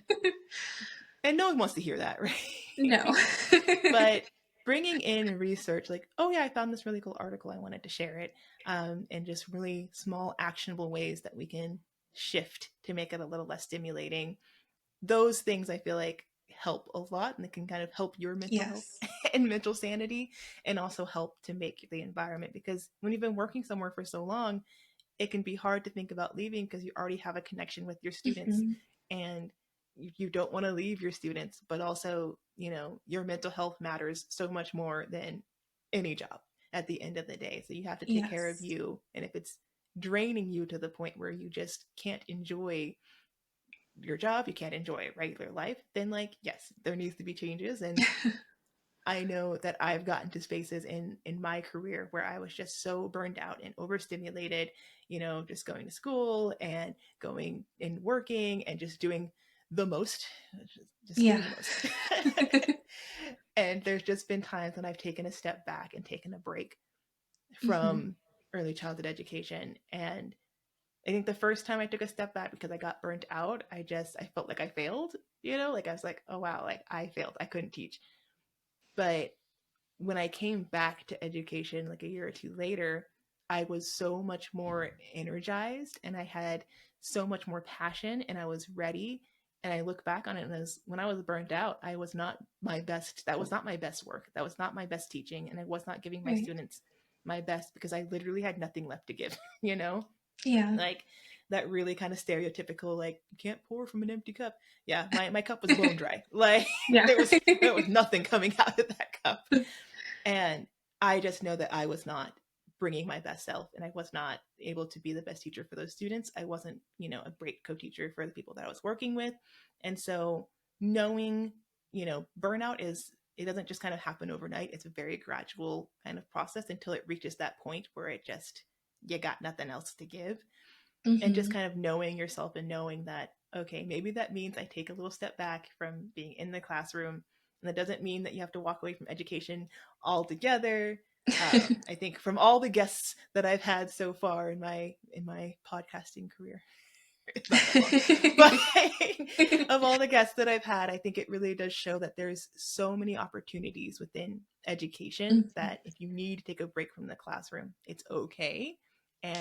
Speaker 1: and no one wants to hear that,
Speaker 2: No.
Speaker 1: right? But bringing in research like, oh yeah, I found this really cool article, I wanted to share it, and just really small actionable ways that we can shift to make it a little less stimulating. Those things I feel like help a lot, and they can kind of help your mental health
Speaker 2: Yes.
Speaker 1: and mental sanity, and also help to make the environment, because when you've been working somewhere for so long, it can be hard to think about leaving because you already have a connection with your students,
Speaker 2: Mm-hmm.
Speaker 1: and you don't want to leave your students, but also, your mental health matters so much more than any job at the end of the day. So you have to take care of
Speaker 2: Yes.
Speaker 1: you. And if it's draining you to the point where you just can't enjoy your job, you can't enjoy regular life, then like, yes, there needs to be changes. And I know that I've gotten to spaces in my career where I was just so burned out and overstimulated, just going to school and going and working and just doing the most, just
Speaker 2: Yeah.
Speaker 1: doing the most. And there's just been times when I've taken a step back and taken a break
Speaker 2: Mm-hmm.
Speaker 1: from early childhood education. And I think the first time I took a step back because I got burnt out, I felt like I failed, like I was like, oh wow, like I failed. I couldn't teach. But when I came back to education like a year or two later, I was so much more energized and I had so much more passion and I was ready. And I look back on it, and as when I was burnt out, I was not my best. That was not my best work. That was not my best teaching. And I was not giving my
Speaker 2: Right.
Speaker 1: students my best because I literally had nothing left to give, you know?
Speaker 2: Yeah.
Speaker 1: Like that really kind of stereotypical, like, you can't pour from an empty cup. Yeah, my cup was bone dry. Like
Speaker 2: Yeah.
Speaker 1: there was nothing coming out of that cup. And I just know that I was not bringing my best self, and I was not able to be the best teacher for those students. I wasn't, a great co-teacher for the people that I was working with. And so knowing, burnout it doesn't just kind of happen overnight. It's a very gradual kind of process until it reaches that point where you got nothing else to give. And just
Speaker 2: Mm-hmm.
Speaker 1: kind of knowing yourself and knowing that, okay, maybe that means I take a little step back from being in the classroom. And that doesn't mean that you have to walk away from education altogether. I think from all the guests that I've had so far in my podcasting career, it's not that long, but of all the guests that I've had, I think it really does show that there's so many opportunities within education
Speaker 2: Mhm.
Speaker 1: that if you need to take a break from the classroom, it's okay.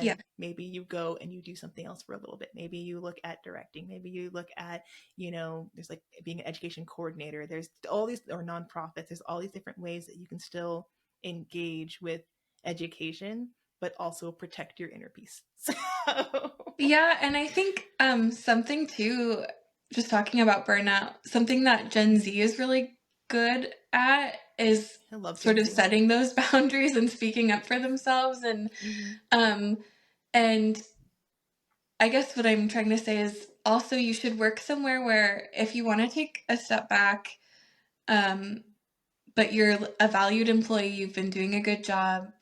Speaker 2: Yeah.
Speaker 1: And maybe you go and you do something else for a little bit. Maybe you look at directing. Maybe you look at, there's like being an education coordinator. There's all these, or nonprofits. There's all these different ways that you can still engage with education, but also protect your inner peace. So,
Speaker 2: Yeah, and I think something too, just talking about burnout, something that Gen Z is really good at is
Speaker 1: I love
Speaker 2: sort
Speaker 1: Gen
Speaker 2: of
Speaker 1: Z.
Speaker 2: setting those boundaries and speaking up for themselves.
Speaker 1: Mm-hmm.
Speaker 2: Um and I guess what I'm trying to say is also you should work somewhere where if you want to take a step back, um but you're a valued employee, you've been doing a good job.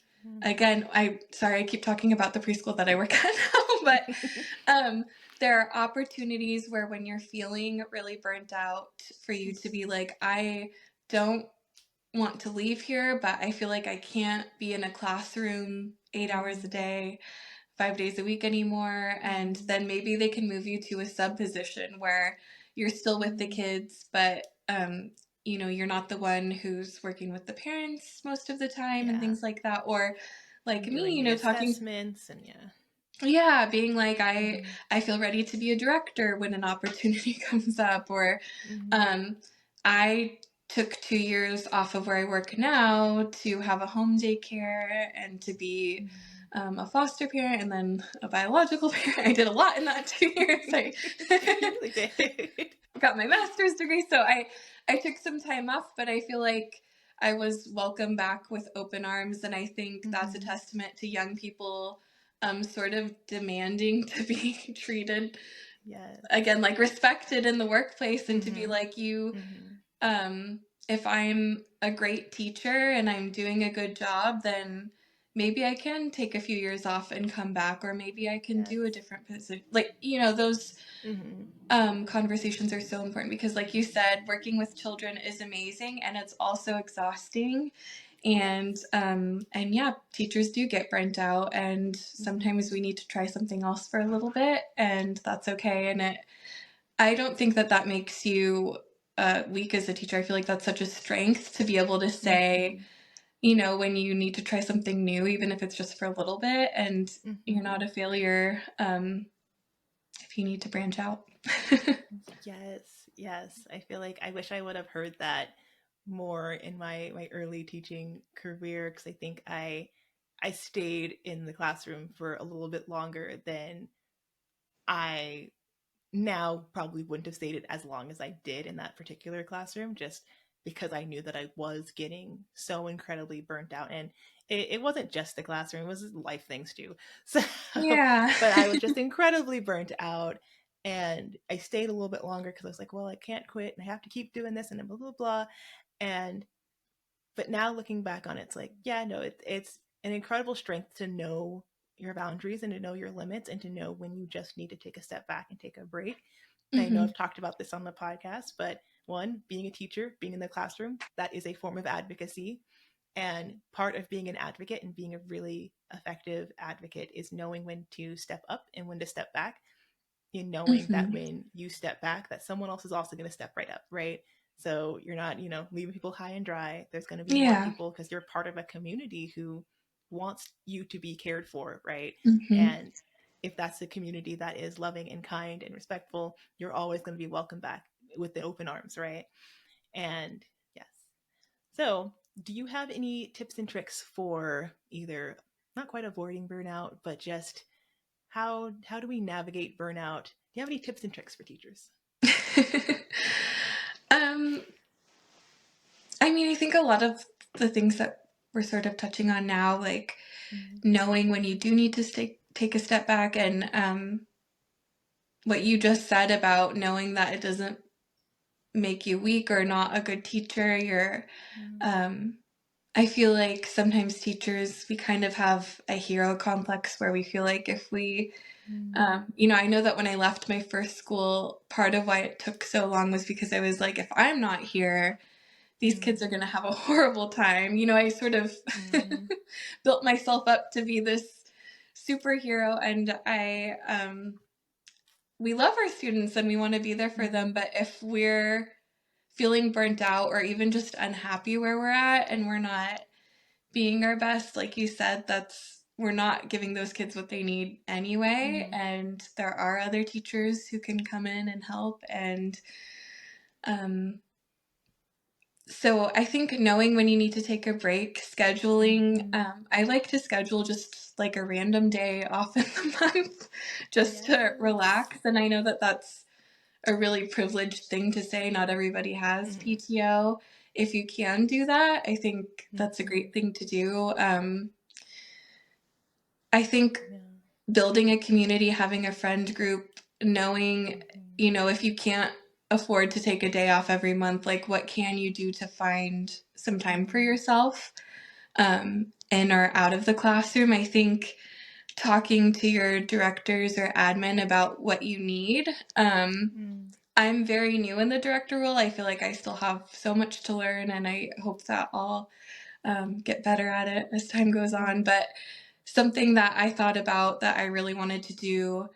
Speaker 2: Again, I keep talking about the preschool that I work at now, but um, there are opportunities where when you're feeling really burnt out, for you to be like, I don't want to leave here, but I feel like I can't be in a classroom 8 hours a
Speaker 1: Mm-hmm.
Speaker 2: day, 5 days a week anymore. And
Speaker 1: Mm-hmm.
Speaker 2: then maybe they can move you to a sub position where you're still with the
Speaker 1: Mm-hmm.
Speaker 2: kids, but you're not the one who's working with the parents most of the time and
Speaker 1: Yeah.
Speaker 2: things like that. Or like
Speaker 1: And
Speaker 2: me,
Speaker 1: doing the
Speaker 2: talking,
Speaker 1: assessments and yeah.
Speaker 2: yeah, being like, I
Speaker 1: Mm-hmm.
Speaker 2: I feel ready to be a director when an opportunity comes up. Or
Speaker 1: Mm-hmm.
Speaker 2: um I took 2 years off of where I work now to have a home daycare and to be a foster parent and then a biological parent. I did a lot in that 2 years. I
Speaker 1: You really did.
Speaker 2: got my master's degree, so I took some time off, but I feel like I was welcomed back with open arms, and I think that's a
Speaker 1: Mm-hmm.
Speaker 2: testament to young people sort of demanding to be treated
Speaker 1: Yes.
Speaker 2: again, like respected in the workplace, and to be
Speaker 1: Mm-hmm.
Speaker 2: like, you
Speaker 1: Mm-hmm.
Speaker 2: if I'm a great teacher and I'm doing a good job, then maybe I can take a few years off and come back, or maybe I can
Speaker 1: Yes.
Speaker 2: do a different position. Like, those
Speaker 1: Mm-hmm.
Speaker 2: conversations are so important because, like you said, working with children is amazing and it's also exhausting. And yeah, teachers do get burnt out, and sometimes we need to try something else for a little bit, and that's okay. And I don't think that makes you weak as a teacher. I feel like that's such a strength to be able to say, when you need to try something new, even if it's just for a little bit, and you're not a failure if you need to branch out.
Speaker 1: Yes. I feel like I wish I would have heard that more in my early teaching career, because I think I stayed in the classroom for a little bit longer than I now probably wouldn't have stayed it as long as I did in that particular classroom, just because I knew that I was getting so incredibly burnt out. And it wasn't just the classroom, it was life things too. So,
Speaker 2: Yeah.
Speaker 1: but I was just incredibly burnt out. And I stayed a little bit longer because I was like, well, I can't quit and I have to keep doing this and blah, blah, blah. And but now looking back on it, it's like, yeah, no, it's an incredible strength to know your boundaries and to know your limits and to know when you just need to take a step back and take a break. I know I've talked about this on the podcast, but one, being a teacher, being in the classroom, that is a form of advocacy. And part of being an advocate and being a really effective advocate is knowing when to step up and when to step back, in knowing that when you step back, that someone else is also going to step right up, right? So you're not, leaving people high and dry. There's going to be more
Speaker 2: Yeah.
Speaker 1: people because you're part of a community who wants you to be cared for, right?
Speaker 2: Mm-hmm.
Speaker 1: And if that's a community that is loving and kind and respectful, you're always going to be welcomed back with the open arms, right? And yes. So, do you have any tips and tricks for either not quite avoiding burnout, but just how do we navigate burnout? Do you have any tips and tricks for teachers?
Speaker 2: um, I mean, I think a lot of the things that we're sort of touching on now, like knowing when you do need to take a step back, and what you just said about knowing that it doesn't make you weak or not a good teacher. I feel like sometimes teachers, we kind of have a hero complex where we feel like if we, I know that when I left my first school, part of why it took so long was because I was like, if I'm not here, these kids are going to have a horrible time. I sort of built myself up to be this superhero, and we love our students and we want to be there for them. But if we're feeling burnt out or even just unhappy where we're at and we're not being our best, like you said, we're not giving those kids what they need anyway. And there are other teachers who can come in and help. And so I think knowing when you need to take a break, scheduling, I like to schedule just like a random day off in the month just to relax. And I know that that's a really privileged thing to say. Not everybody has PTO. If you can do that, I think that's a great thing to do. I think building a community, having a friend group, knowing, if you can't afford to take a day off every month, like what can you do to find some time for yourself in or out of the classroom? I think talking to your directors or admin about what you need. I'm very new in the director role. I feel like I still have so much to learn, and I hope that I'll get better at it as time goes on. But something that I thought about that I really wanted to do,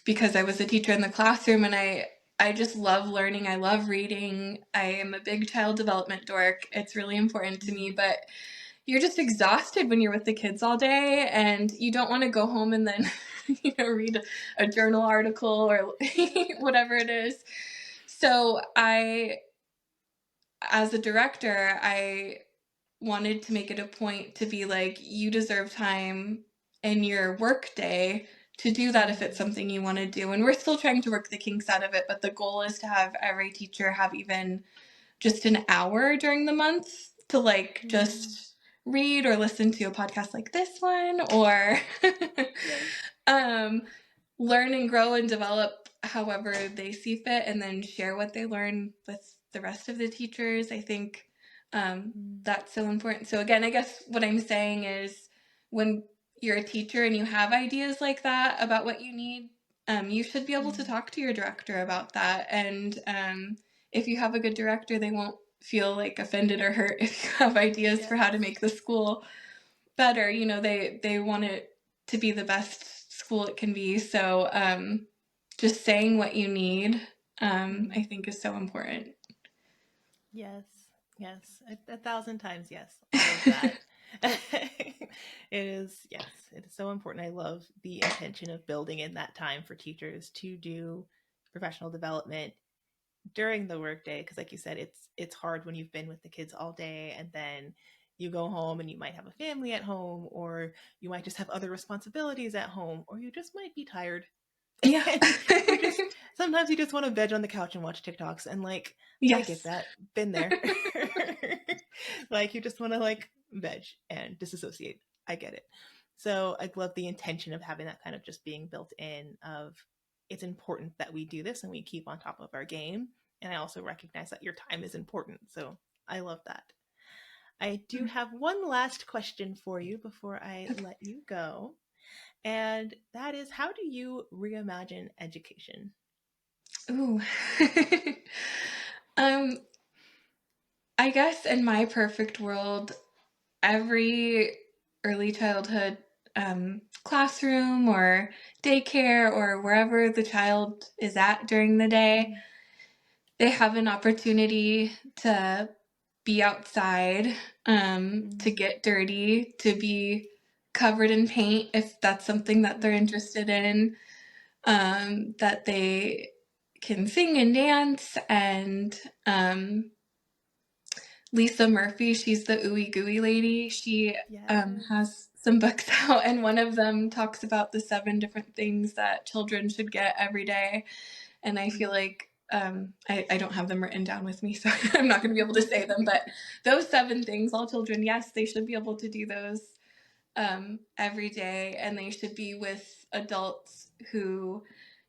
Speaker 2: because I was a teacher in the classroom, and I just love learning. I love reading. I am a big child development dork. It's really important to me, but you're just exhausted when you're with the kids all day, and you don't want to go home and then read a journal article or whatever it is. So as a director, I wanted to make it a point to be like, you deserve time in your work day to do that if it's something you want to do. And we're still trying to work the kinks out of it, but the goal is to have every teacher have even just an hour during the month to just read or listen to a podcast like this one, or learn and grow and develop however they see fit, and then share what they learn with the rest of the teachers. I think that's so important. So again, I guess what I'm saying is, when you're a teacher and you have ideas like that about what you need, you should be able to talk to your director about that. And if you have a good director, they won't feel like offended or hurt if you have ideas for how to make the school better. You know, they want it to be the best school it can be. So just saying what you need, I think is so important.
Speaker 1: Yes, yes, a thousand times yes. All of that. It is, yes, it is so important. I love the intention of building in that time for teachers to do professional development during the workday, because like you said, it's hard when you've been with the kids all day and then you go home and you might have a family at home, or you might just have other responsibilities at home, or you just might be tired.
Speaker 2: Yeah.
Speaker 1: And you just sometimes you just want to veg on the couch and watch TikToks, and like I get
Speaker 2: Yes.
Speaker 1: that, been there. Like you just want to like veg and disassociate. I get it. So I love the intention of having that kind of just being built in of it's important that we do this and we keep on top of our game. And I also recognize that your time is important. So I love that. I do have one last question for you before I let you go. And that is, how do you reimagine education?
Speaker 2: Ooh. um, I guess in my perfect world, every early childhood classroom or daycare or wherever the child is at during the day, they have an opportunity to be outside, to get dirty, to be covered in paint if that's something that they're interested in, that they can sing and dance. And Lisa Murphy, she's the ooey gooey lady. She
Speaker 1: Yes.
Speaker 2: has some books out, and one of them talks about the 7 different things that children should get every day. And I feel like I don't have them written down with me, so I'm not going to be able to say them. But those 7 things, all children, yes, they should be able to do those every day, and they should be with adults who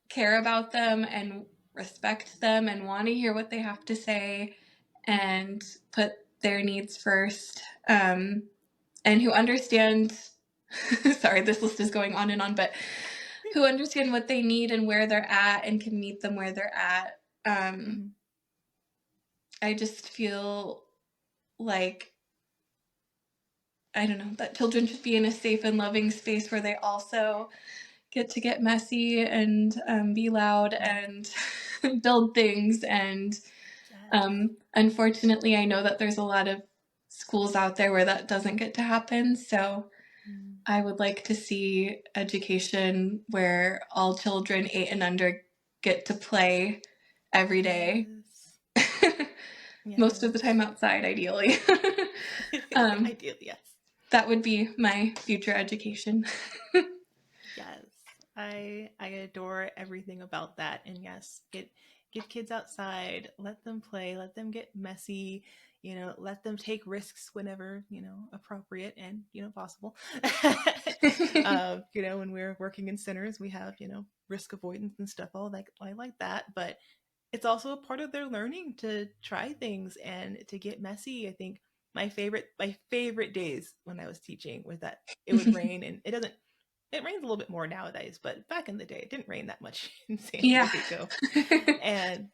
Speaker 2: care about them and respect them and want to hear what they have to say and put their needs first, and who understand sorry, this list is going on and on, but who understand what they need and where they're at and can meet them where they're at. I just feel like, I don't know, that children should be in a safe and loving space where they also get to get messy and be loud and build things. And unfortunately, I know that there's a lot of schools out there where that doesn't get to happen. So I would like to see education where all children 8 and under get to play every day. Most of the time outside, ideally.
Speaker 1: Ideally, yes.
Speaker 2: That would be my future education.
Speaker 1: Yes. I adore everything about that. And yes, get kids outside, let them play, let them get messy, let them take risks whenever, appropriate and, possible. When we're working in centers, we have, risk avoidance and stuff. All like I like that, but it's also a part of their learning to try things and to get messy. I think my favorite days when I was teaching was that it would rain, and it rains a little bit more nowadays, but back in the day it didn't rain that much in San Diego.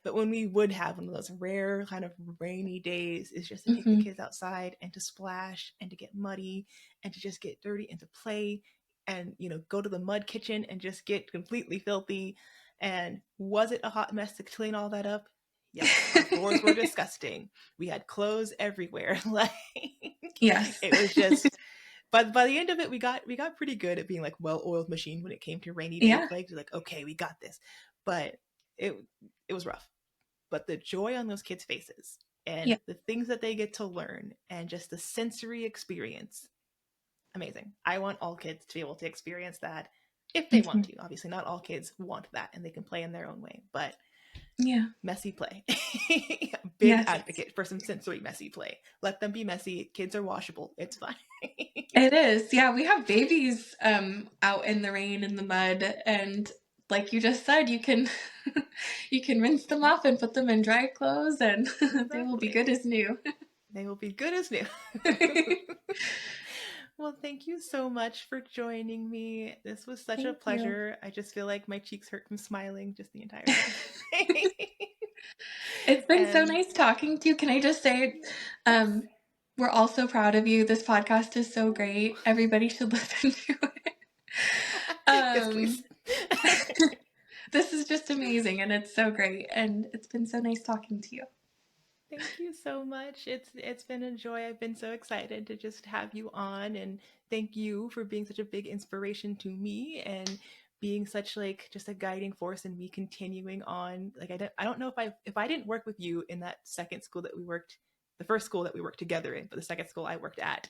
Speaker 1: But when we would have one of those rare kind of rainy days, it's just to take the kids outside and to splash and to get muddy and to just get dirty and to play and go to the mud kitchen and just get completely filthy. And was it a hot mess to clean all that up? Yes, our floors were disgusting. We had clothes everywhere. Like,
Speaker 2: Yes.
Speaker 1: it was just. But by the end of it, we got pretty good at being like well-oiled machine when it came to rainy day plagues. We're like, okay, we got this. But it was rough. But the joy on those kids' faces and the things that they get to learn and just the sensory experience, amazing. I want all kids to be able to experience that if they want to. Obviously, not all kids want that, and they can play in their own way. But messy play. Big advocate for some sensory messy play. Let them be messy. Kids are washable. It's fine.
Speaker 2: It is. Yeah, we have babies out in the rain and the mud, and like you just said, you can you can rinse them off and put them in dry clothes, and they will be good as new.
Speaker 1: They will be good as new. Well, thank you so much for joining me. This was such a pleasure. I just feel like my cheeks hurt from smiling just the entire time.
Speaker 2: It's been so
Speaker 1: And
Speaker 2: nice talking to you. Can I just say, we're all so proud of you. This podcast is so great. Everybody should listen to it.
Speaker 1: yes, please.
Speaker 2: This is just amazing, and it's so great, and it's been so nice talking to you.
Speaker 1: Thank you so much. It's been a joy. I've been so excited to just have you on, and thank you for being such a big inspiration to me and being such like just a guiding force in me continuing on. Like I don't know if I didn't work with you in that second school that we worked, the first school that we worked together in, but the second school I worked at,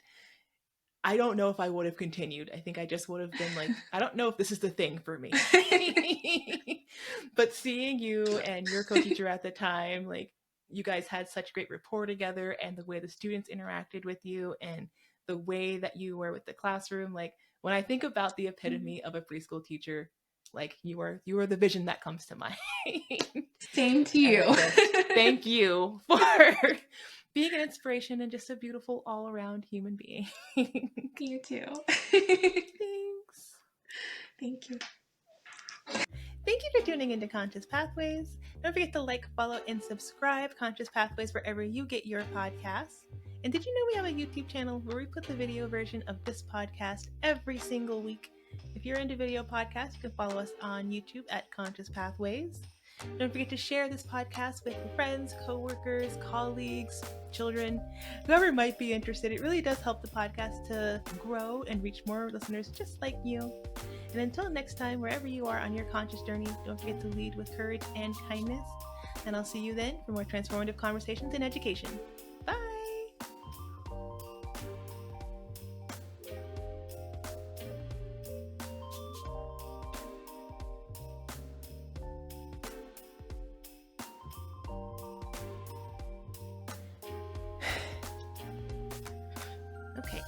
Speaker 1: I don't know if I would have continued. I think I just would have been like, I don't know if this is the thing for me. But seeing you and your co-teacher at the time, like you guys had such great rapport together, and the way the students interacted with you and the way that you were with the classroom, like when I think about the epitome of a preschool teacher, like you are the vision that comes to mind.
Speaker 2: Same to
Speaker 1: And
Speaker 2: you.
Speaker 1: I just thank you for being an inspiration and just a beautiful all around human being.
Speaker 2: You too.
Speaker 1: Thanks.
Speaker 2: Thank you.
Speaker 1: Thank you for tuning into Conscious Pathways. Don't forget to like, follow, and subscribe Conscious Pathways wherever you get your podcasts. And did you know we have a YouTube channel where we put the video version of this podcast every single week? If you're into video podcasts, you can follow us on YouTube at Conscious Pathways. Don't forget to share this podcast with your friends, coworkers, colleagues, children, whoever might be interested. It really does help the podcast to grow and reach more listeners just like you. And until next time, wherever you are on your conscious journey, don't forget to lead with courage and kindness. And I'll see you then for more transformative conversations in education. Bye! Okay.